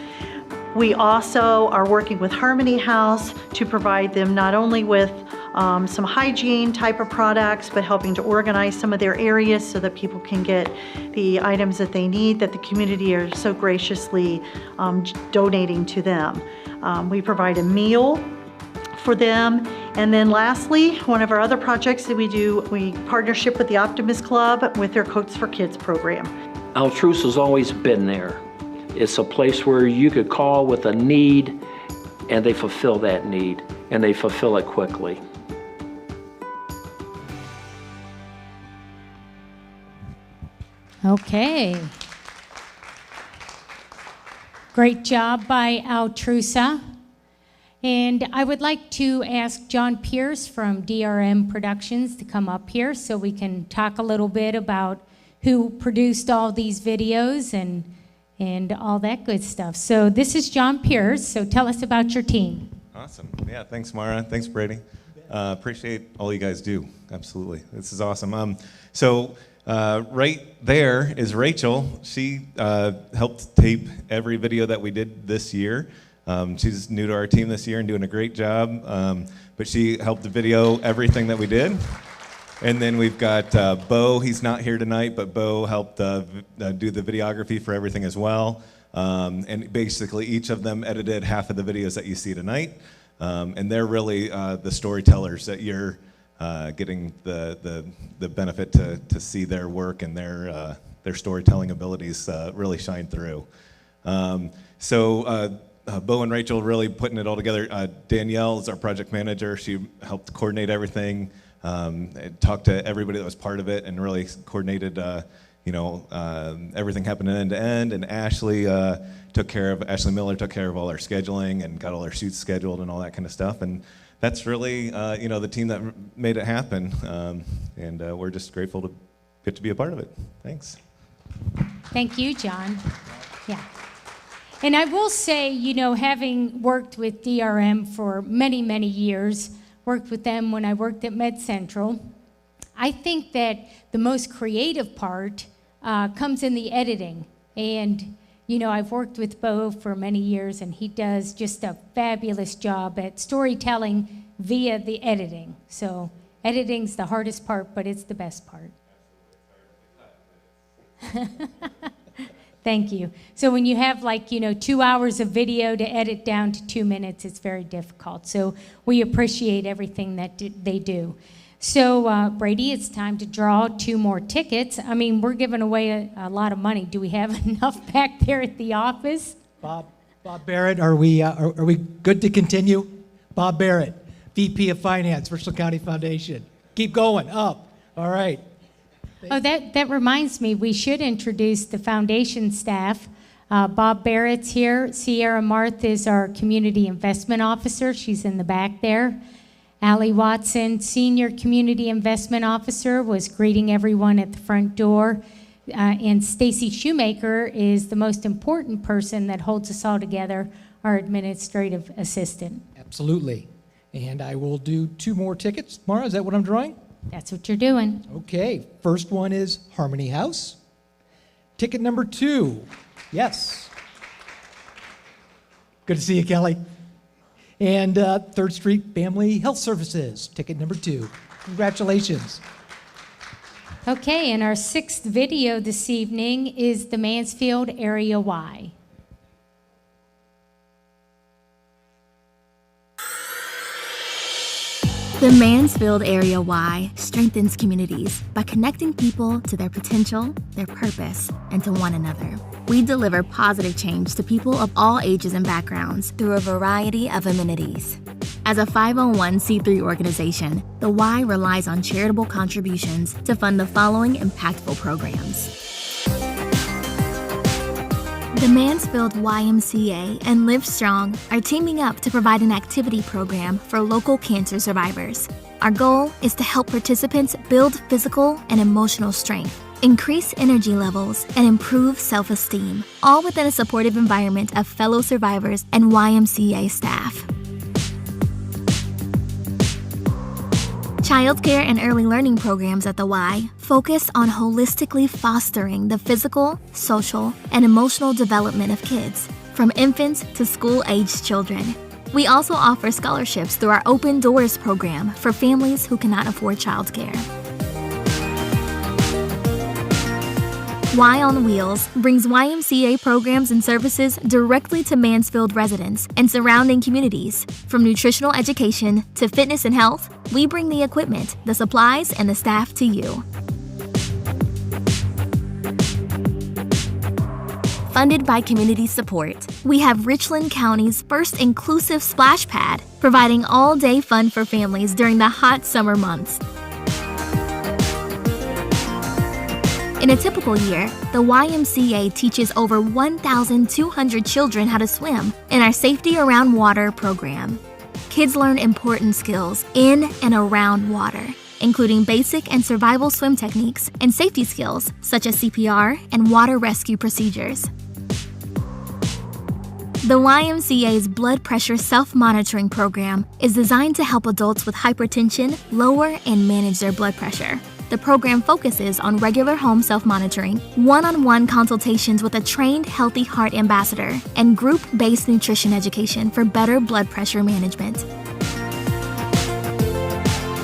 We also are working with Harmony House to provide them not only with some hygiene type of products, but helping to organize some of their areas so that people can get the items that they need that the community are so graciously donating to them. We provide a meal for them. And then lastly, one of our other projects that we do, we partnership with the Optimist Club with their Coats for Kids program. Altrusa's always been there. It's a place where you could call with a need and they fulfill that need, and they fulfill it quickly. Okay. Great job by Altrusa. And I would like to ask John Pierce from DRM Productions to come up here so we can talk a little bit about who produced all these videos and all that good stuff. So this is John Pierce, so tell us about your team. Awesome. Yeah, thanks, Mara. Thanks, Brady. Appreciate all you guys do. Absolutely. This is awesome. Right there is Rachel. She helped tape every video that we did this year. She's new to our team this year and doing a great job, but she helped video everything that we did. And then we've got Bo. He's not here tonight, but Bo helped do the videography for everything as well. And basically each of them edited half of the videos that you see tonight. And they're really the storytellers that you're getting the benefit to see their work and their storytelling abilities really shine through. Bo and Rachel really putting it all together. Danielle is our project manager. She helped coordinate everything, talked to everybody that was part of it, and really coordinated, everything happening end to end. And Ashley Miller took care of all our scheduling and got all our shoots scheduled and all that kind of stuff. And that's really, the team that made it happen. And we're just grateful to get to be a part of it. Thanks. Thank you, John. Yeah. And I will say, having worked with DRM for many, many years, worked with them when I worked at Med Central, I think that the most creative part comes in the editing. And, You know, I've worked with Bo for many years, and he does just a fabulous job at storytelling via the editing. So editing's the hardest part, but it's the best part. Thank you. So when you have 2 hours of video to edit down to 2 minutes, it's very difficult. So we appreciate everything that they do. So Brady, it's time to draw 2 more tickets. I mean, we're giving away a lot of money. Do we have enough back there at the office? Bob Barrett, are we good to continue? Bob Barrett, VP of Finance, Richland County Foundation. Keep going, up. All right. Oh, that reminds me, we should introduce the foundation staff. Bob Barrett's here. Sierra Marth is our Community Investment Officer. She's in the back there. Allie Watson, Senior Community Investment Officer, was greeting everyone at the front door. And Stacy Shoemaker is the most important person that holds us all together, our administrative assistant. Absolutely. And I will do 2 more tickets. Mara, is that what I'm drawing? That's what you're doing. Okay, first one is Harmony House. Ticket number 2, yes. Good to see you, Kelly. And 3rd Street Family Health Services, ticket number 2. Congratulations. Okay, and our 6th video this evening is the Mansfield Area Y. The Mansfield Area Y strengthens communities by connecting people to their potential, their purpose, and to one another. We deliver positive change to people of all ages and backgrounds through a variety of amenities. As a 501c3 organization, the Y relies on charitable contributions to fund the following impactful programs. The Mansfield YMCA and Live Strong are teaming up to provide an activity program for local cancer survivors. Our goal is to help participants build physical and emotional strength, increase energy levels, and improve self-esteem, all within a supportive environment of fellow survivors and YMCA staff. Childcare and early learning programs at the Y focus on holistically fostering the physical, social, and emotional development of kids, from infants to school-aged children. We also offer scholarships through our Open Doors program for families who cannot afford childcare. Y on Wheels brings YMCA programs and services directly to Mansfield residents and surrounding communities. From nutritional education to fitness and health, we bring the equipment, the supplies, and the staff to you. Funded by community support, we have Richland County's first inclusive splash pad, providing all-day fun for families during the hot summer months. In a typical year, the YMCA teaches over 1,200 children how to swim in our Safety Around Water program. Kids learn important skills in and around water, including basic and survival swim techniques and safety skills such as CPR and water rescue procedures. The YMCA's blood pressure self-monitoring program is designed to help adults with hypertension lower and manage their blood pressure. The program focuses on regular home self-monitoring, one-on-one consultations with a trained Healthy Heart ambassador, and group-based nutrition education for better blood pressure management.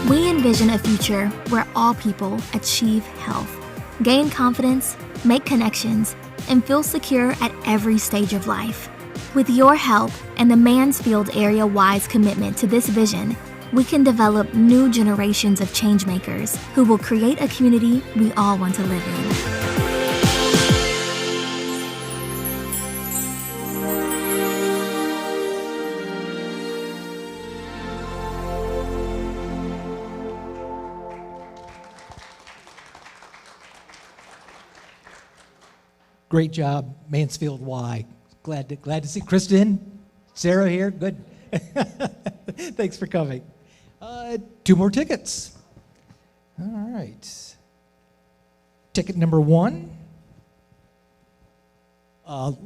We envision a future where all people achieve health, gain confidence, make connections, and feel secure at every stage of life. With your help and the Mansfield Area Y's commitment to this vision, we can develop new generations of changemakers who will create a community we all want to live in. Great job, Mansfield Y. Glad to see Kristen, Sarah here. Good. Thanks for coming. 2 more tickets. All right. Ticket number 1,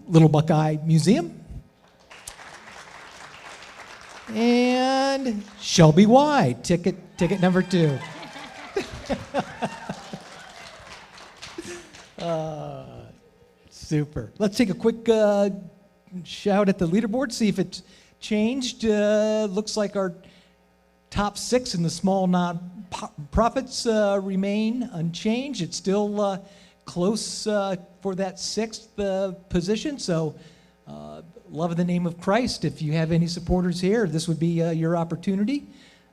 Little Buckeye Museum. And Shelby Y, ticket number 2. Super. Let's take a quick shout at the leaderboard, see if it's changed. Looks like our top 6 in the small non-profits remain unchanged. It's still close for that 6th position. So, love in the name of Christ. If you have any supporters here, this would be your opportunity.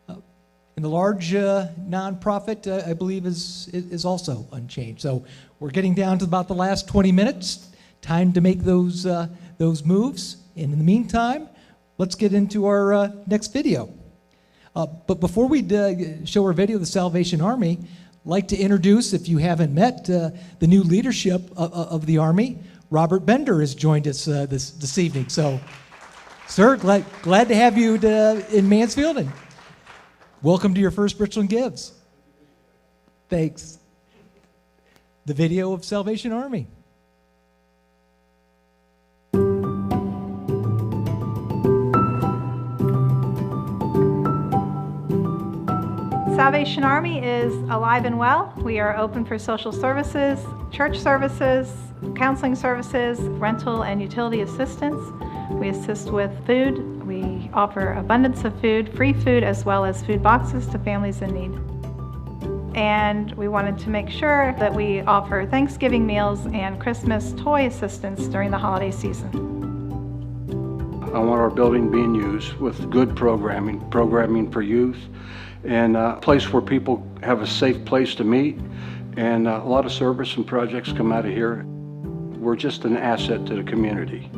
And the large nonprofit, I believe, is also unchanged. So we're getting down to about the last 20 minutes. Time to make those moves. And in the meantime, let's get into our next video. But before we show our video of the Salvation Army, I'd like to introduce, if you haven't met, the new leadership of the Army. Robert Bender has joined us this evening. So, sir, glad to have you in Mansfield, and welcome to your first Richland Gives. Thanks. The video of Salvation Army. Salvation Army is alive and well. We are open for social services, church services, counseling services, rental and utility assistance. We assist with food. We offer abundance of food, free food, as well as food boxes to families in need. And we wanted to make sure that we offer Thanksgiving meals and Christmas toy assistance during the holiday season. I want our building being used with good programming for youth, and a place where people have a safe place to meet, and a lot of service and projects come out of here. We're just an asset to the community.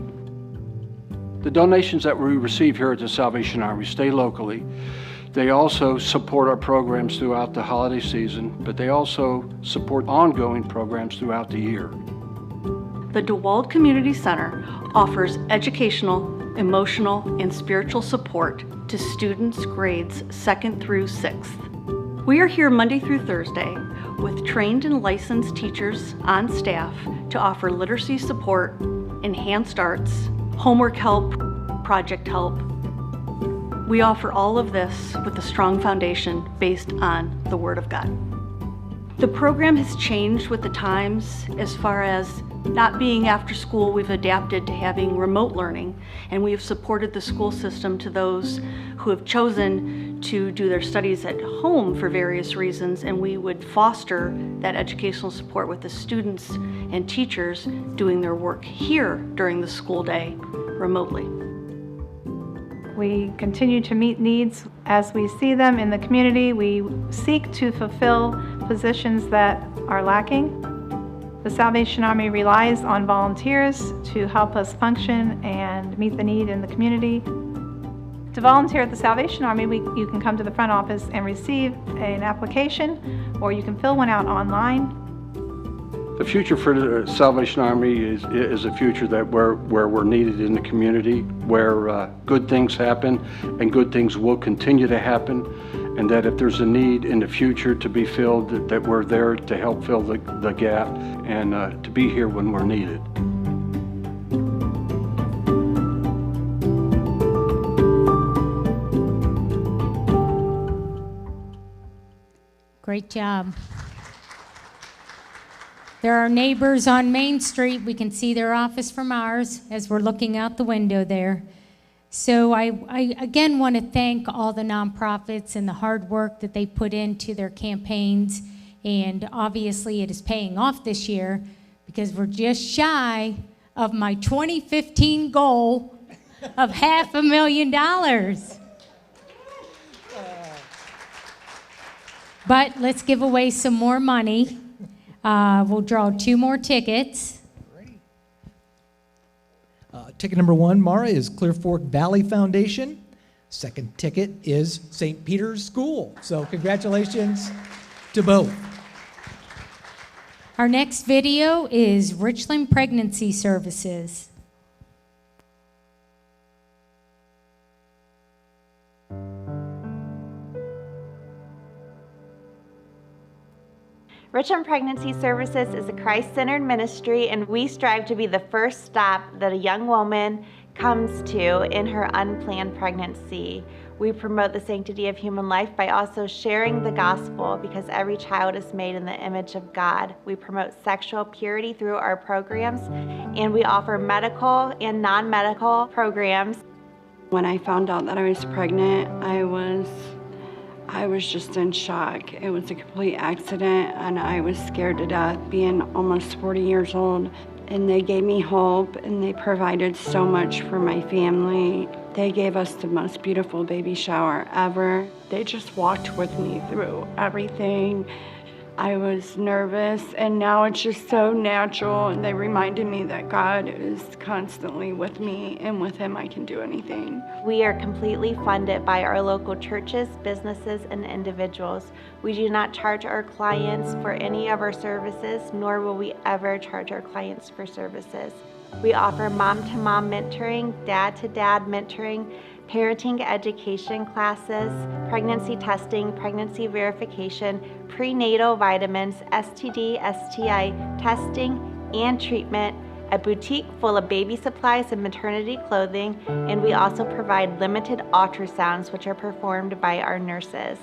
The donations that we receive here at the Salvation Army stay locally. They also support our programs throughout the holiday season, but they also support ongoing programs throughout the year. The DeWald Community Center offers educational, emotional, and spiritual support to students grades 2nd through 6th. We are here Monday through Thursday with trained and licensed teachers on staff to offer literacy support, enhanced arts, homework help, project help. We offer all of this with a strong foundation based on the Word of God. The program has changed with the times as far as not being after school. We've adapted to having remote learning, and we have supported the school system to those who have chosen to do their studies at home for various reasons, and we would foster that educational support with the students and teachers doing their work here during the school day remotely. We continue to meet needs as we see them in the community. We seek to fulfill positions that are lacking. The Salvation Army relies on volunteers to help us function and meet the need in the community. To volunteer at the Salvation Army, you can come to the front office and receive an application, or you can fill one out online. The future for the Salvation Army is a future that where we're needed in the community, where good things happen and good things will continue to happen, and that if there's a need in the future to be filled, that we're there to help fill the gap and to be here when we're needed. Great job. There are neighbors on Main Street. We can see their office from ours as we're looking out the window there. So I again want to thank all the nonprofits and the hard work that they put into their campaigns. And obviously it is paying off this year because we're just shy of my 2015 goal of $500,000. But let's give away some more money. We'll draw 2 more tickets. Ticket number 1, Mara, is Clear Fork Valley Foundation. Second ticket is St. Peter's School. So congratulations to both. Our next video is Richland Pregnancy Services. Richland Pregnancy Services is a Christ-centered ministry, and we strive to be the first stop that a young woman comes to in her unplanned pregnancy. We promote the sanctity of human life by also sharing the gospel because every child is made in the image of God. We promote sexual purity through our programs, and we offer medical and non-medical programs. When I found out that I was pregnant, I was just in shock. It was a complete accident, and I was scared to death being almost 40 years old. And they gave me hope, and they provided so much for my family. They gave us the most beautiful baby shower ever. They just walked with me through everything. I was nervous, and now it's just so natural, and they reminded me that God is constantly with me, and with Him I can do anything. We are completely funded by our local churches, businesses, and individuals. We do not charge our clients for any of our services, nor will we ever charge our clients for services. We offer mom-to-mom mentoring, dad-to-dad mentoring, parenting education classes, pregnancy testing, pregnancy verification, prenatal vitamins, STD, STI testing and treatment, a boutique full of baby supplies and maternity clothing, and we also provide limited ultrasounds which are performed by our nurses.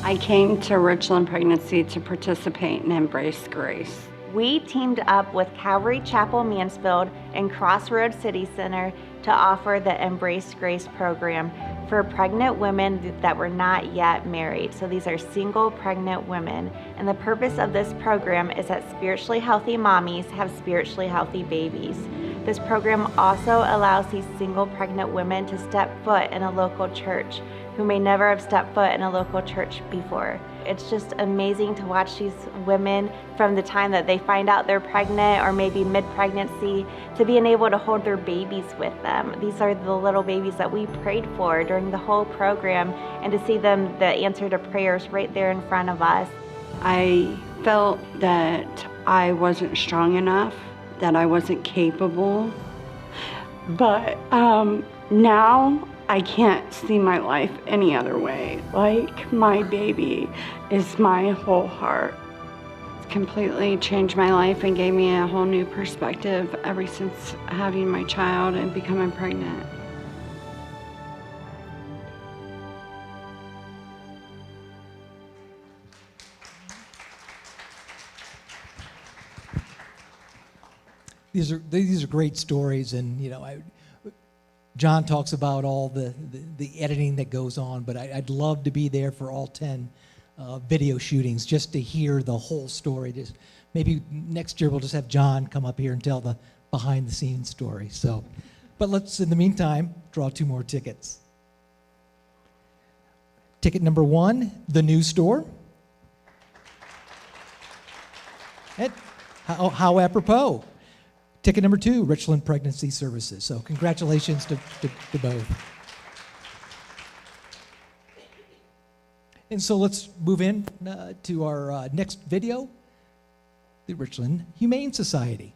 I came to Richland Pregnancy to participate and embrace grace. We teamed up with Calvary Chapel Mansfield and Crossroads City Center to offer the Embrace Grace program for pregnant women that were not yet married. So these are single pregnant women. And the purpose of this program is that spiritually healthy mommies have spiritually healthy babies. This program also allows these single pregnant women to step foot in a local church who may never have stepped foot in a local church before. It's just amazing to watch these women from the time that they find out they're pregnant or maybe mid-pregnancy to being able to hold their babies with them. These are the little babies that we prayed for during the whole program, and to see them, the answer to prayers right there in front of us. I felt that I wasn't strong enough, that I wasn't capable, but now I can't see my life any other way. Like, my baby is my whole heart. It's completely changed my life and gave me a whole new perspective ever since having my child and becoming pregnant. These are great stories, and John talks about all the editing that goes on, but I'd love to be there for all 10 video shootings just to hear the whole story. Just maybe next year we'll just have John come up here and tell the behind-the-scenes story. So, but let's, in the meantime, draw 2 more tickets. Ticket number 1, the news store. How apropos. Ticket number 2, Richland Pregnancy Services. So congratulations to both. And so let's move in to our next video, the Richland Humane Society.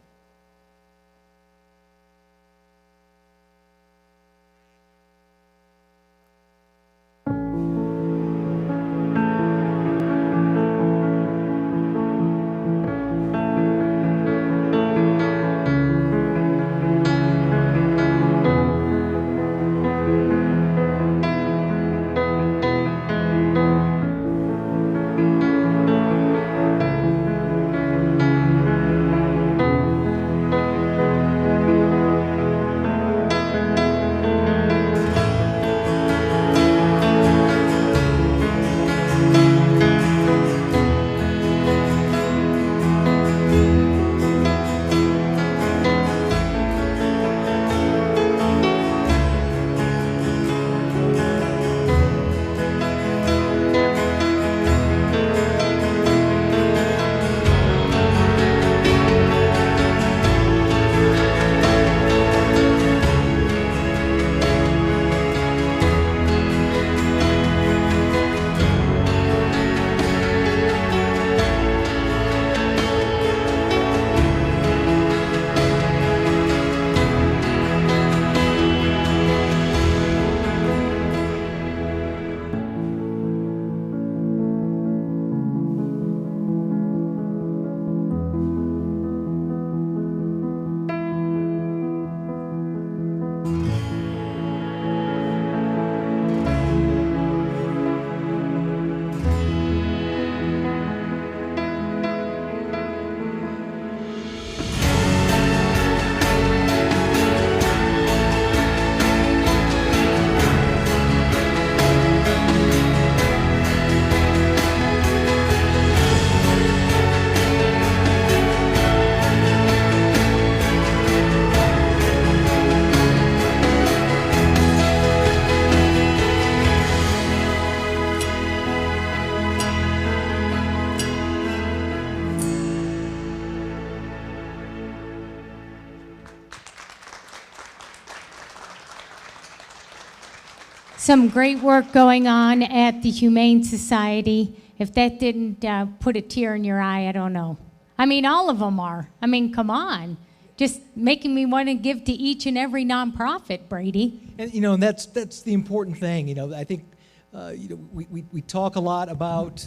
some great work going on at the Humane Society. If that didn't put a tear in your eye, I don't know. I mean, all of them are. I mean, come on. Just making me want to give to each and every nonprofit, Brady. And and that's the important thing. I think we talk a lot about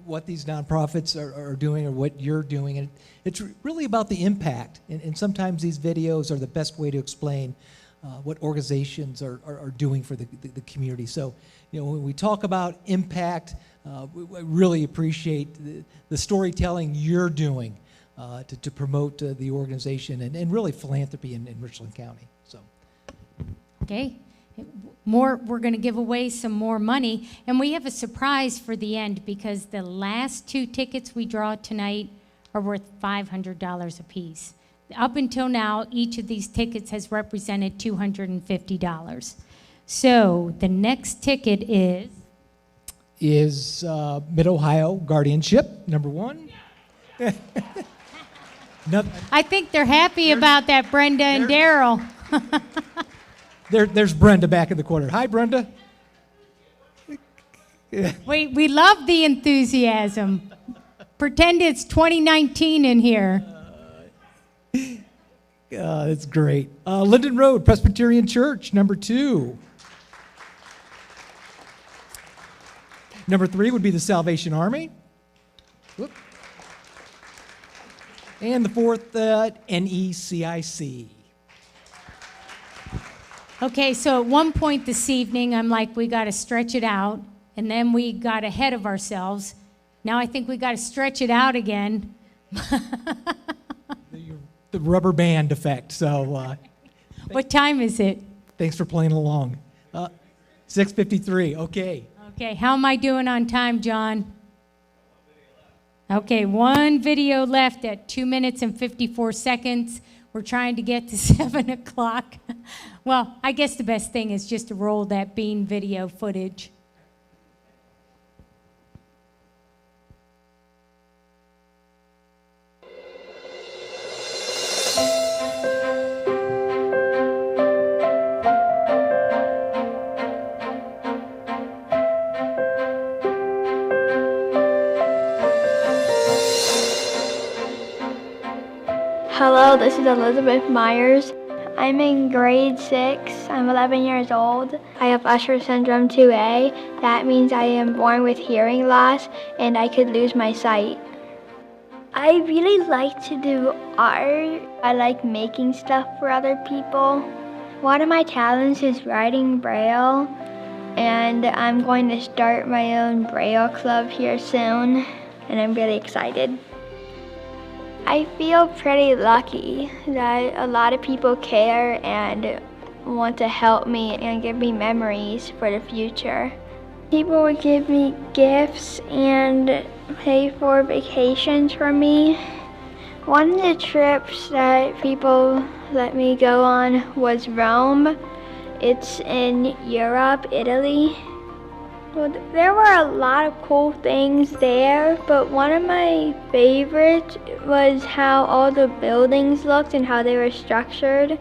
what these nonprofits are doing or what you're doing, and it's really about the impact. And sometimes these videos are the best way to explain what organizations are doing for the community. So, when we talk about impact, we really appreciate the storytelling you're doing to promote the organization and really philanthropy in Richland County. So, okay. We're going to give away some more money, and we have a surprise for the end because the last 2 tickets we draw tonight are worth $500 apiece. Up until now, each of these tickets has represented $250. So the next ticket is Mid-Ohio Guardianship, number 1. I think they're happy about that, Brenda and Daryl. There's Brenda back in the corner. Hi, Brenda. We love the enthusiasm. Pretend it's 2019 in here. That's great. Linden Road Presbyterian Church, number 2. Number 3 would be the Salvation Army. Whoop. And the 4th, NECIC. Okay, so at one point this evening, I'm like, we got to stretch it out, and then we got ahead of ourselves. Now I think we got to stretch it out again. The rubber band effect. So, what time is it? Thanks for playing along. 6:53. Okay. Okay, how am I doing on time, John? Okay, 1 video left at 2 minutes and 54 seconds. We're trying to get to 7 o'clock. Well, I guess the best thing is just to roll that bean video footage. Hello, this is Elizabeth Myers. I'm in grade 6. I'm 11 years old. I have Usher syndrome 2A. That means I am born with hearing loss and I could lose my sight. I really like to do art. I like making stuff for other people. One of my talents is writing Braille, and I'm going to start my own Braille club here soon, and I'm really excited. I feel pretty lucky that a lot of people care and want to help me and give me memories for the future. People would give me gifts and pay for vacations for me. One of the trips that people let me go on was Rome. It's in Europe, Italy. Well, there were a lot of cool things there, but one of my favorites was how all the buildings looked and how they were structured.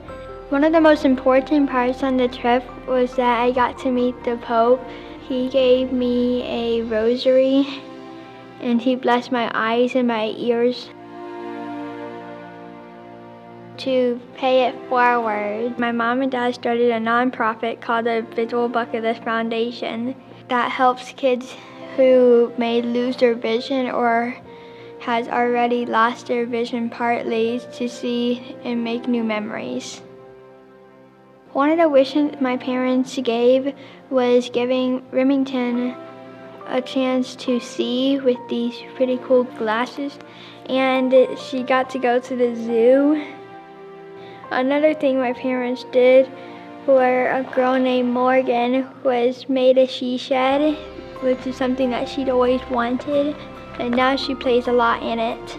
One of the most important parts on the trip was that I got to meet the Pope. He gave me a rosary, and he blessed my eyes and my ears. To pay it forward, my mom and dad started a nonprofit called the Visual Bucket List Foundation that helps kids who may lose their vision or has already lost their vision partly to see and make new memories. One of the wishes my parents gave was giving Remington a chance to see with these pretty cool glasses, and she got to go to the zoo. Another thing my parents did for a girl named Morgan was made a she shed, which is something that she'd always wanted, and now she plays a lot in it.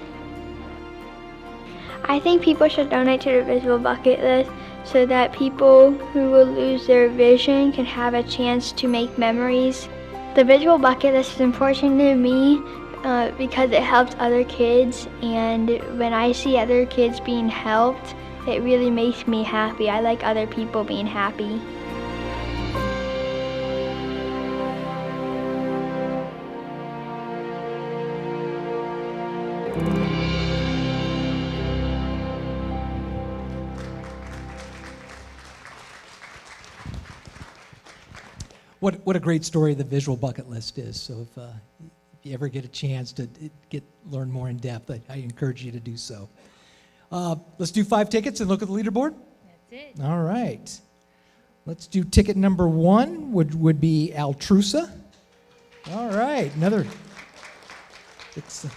I think people should donate to the Visual Bucket List so that people who will lose their vision can have a chance to make memories. The Visual Bucket List is important to me because it helps other kids, and when I see other kids being helped, it really makes me happy. I like other people being happy. What a great story the visual bucket list is. So if you ever get a chance to learn more in depth, I encourage you to do so. Let's do 5 tickets and look at the leaderboard. That's it. All right. Let's do ticket number 1, would be Altrusa. All right, it's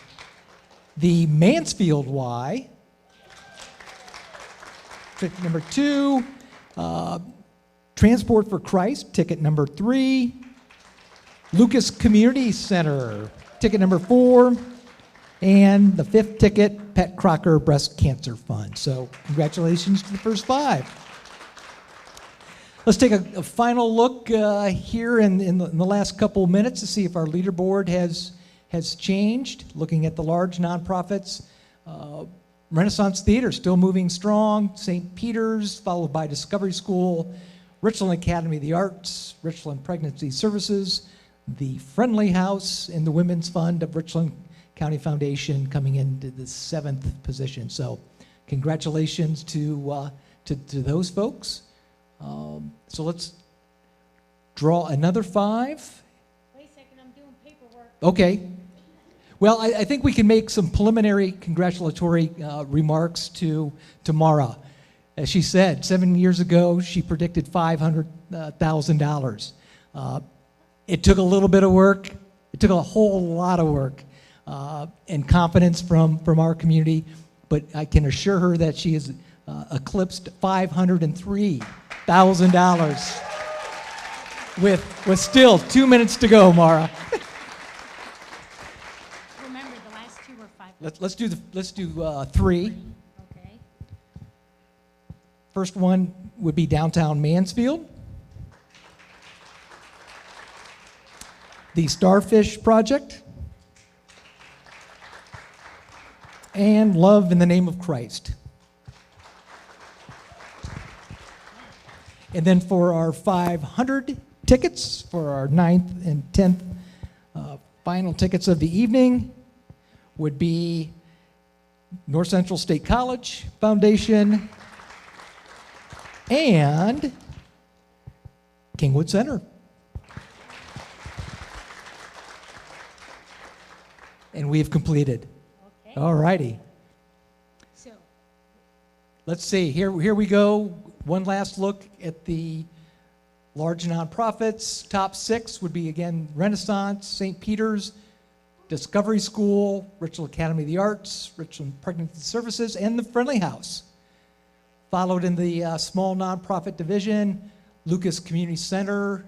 the Mansfield Y. Ticket number 2, Transport for Christ, ticket number 3. Lucas Community Center, ticket number 4. And the 5th ticket, Pet Crocker Breast Cancer Fund. So congratulations to the first 5. Let's take a final look here in the last couple minutes to see if our leaderboard has changed. Looking at the large nonprofits, Renaissance Theater still moving strong, St. Peter's, followed by Discovery School, Richland Academy of the Arts, Richland Pregnancy Services, the Friendly House, and the Women's Fund of Richland County Foundation coming into the 7th position. So congratulations to those folks. So let's draw another 5. Wait a second, I'm doing paperwork. Okay. Well, I think we can make some preliminary congratulatory remarks to Mara. As she said, 7 years ago, she predicted $500,000. It took a little bit of work. It took a whole lot of work and confidence from our community, but I can assure her that she has eclipsed $503,000 with still 2 minutes to go, Mara. Remember, the last 2 were 5. Let's do 3. Okay. First one would be downtown Mansfield. The Starfish Project. And Love in the Name of Christ. And then for our 500 tickets, for our 9th and 10th final tickets of the evening, would be North Central State College Foundation and Kingwood Center. And we have completed. Okay. All righty. So, Let's see. Here we go. One last look at the large nonprofits. Top 6 would be, again, Renaissance, St. Peter's, Discovery School, Richland Academy of the Arts, Richland Pregnancy Services, and the Friendly House. Followed in the small nonprofit division, Lucas Community Center,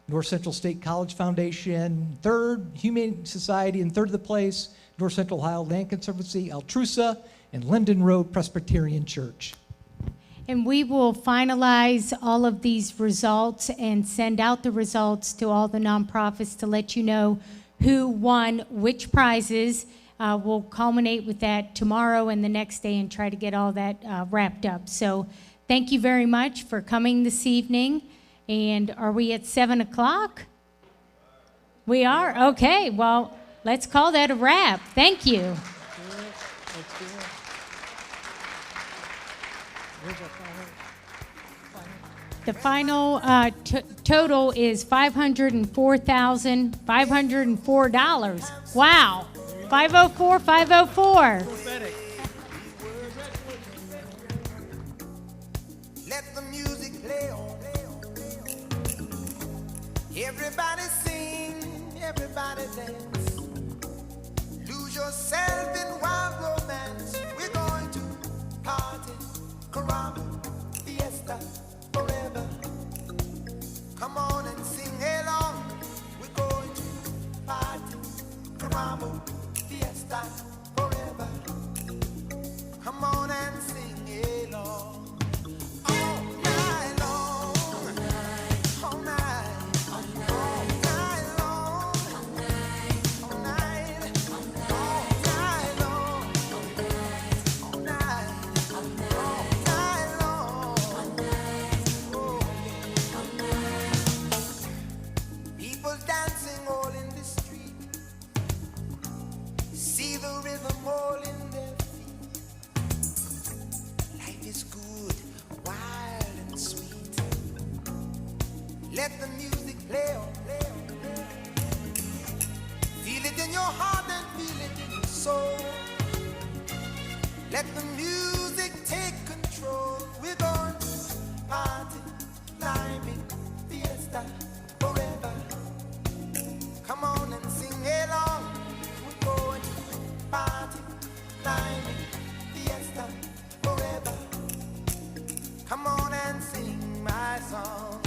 North Central State College Foundation, 3rd, Humane Society, in 3rd of the place, North Central Ohio Land Conservancy, Altrusa, and Linden Road Presbyterian Church. and we will finalize all of these results and send out the results to all the nonprofits to let you know who won which prizes. We'll culminate with that tomorrow and the next day and try to get all that wrapped up. So thank you very much for coming this evening. And are we at 7 o'clock? We are? Okay, well, let's call that a wrap. Thank you. The final total is $504,504. Wow. 504, 504. Let the music play on. Everybody sing, everybody dance. Lose yourself in wild romance. We're going to party, caramba, fiesta, forever. Come on and sing along. We're going to party, caramba, fiesta, forever. Come on and sing along. All night long. All night. All night long. All night. All night. All night. the rhythm all in their feet. Life is good, wild and sweet. Let the music play on, play on, play on. Feel it in your heart and feel it in your soul. Let the music take control. We're going to party, climbing, fiesta, forever. Come on and sing along. We're going to party, climbing, fiesta, forever. Come on and sing my song.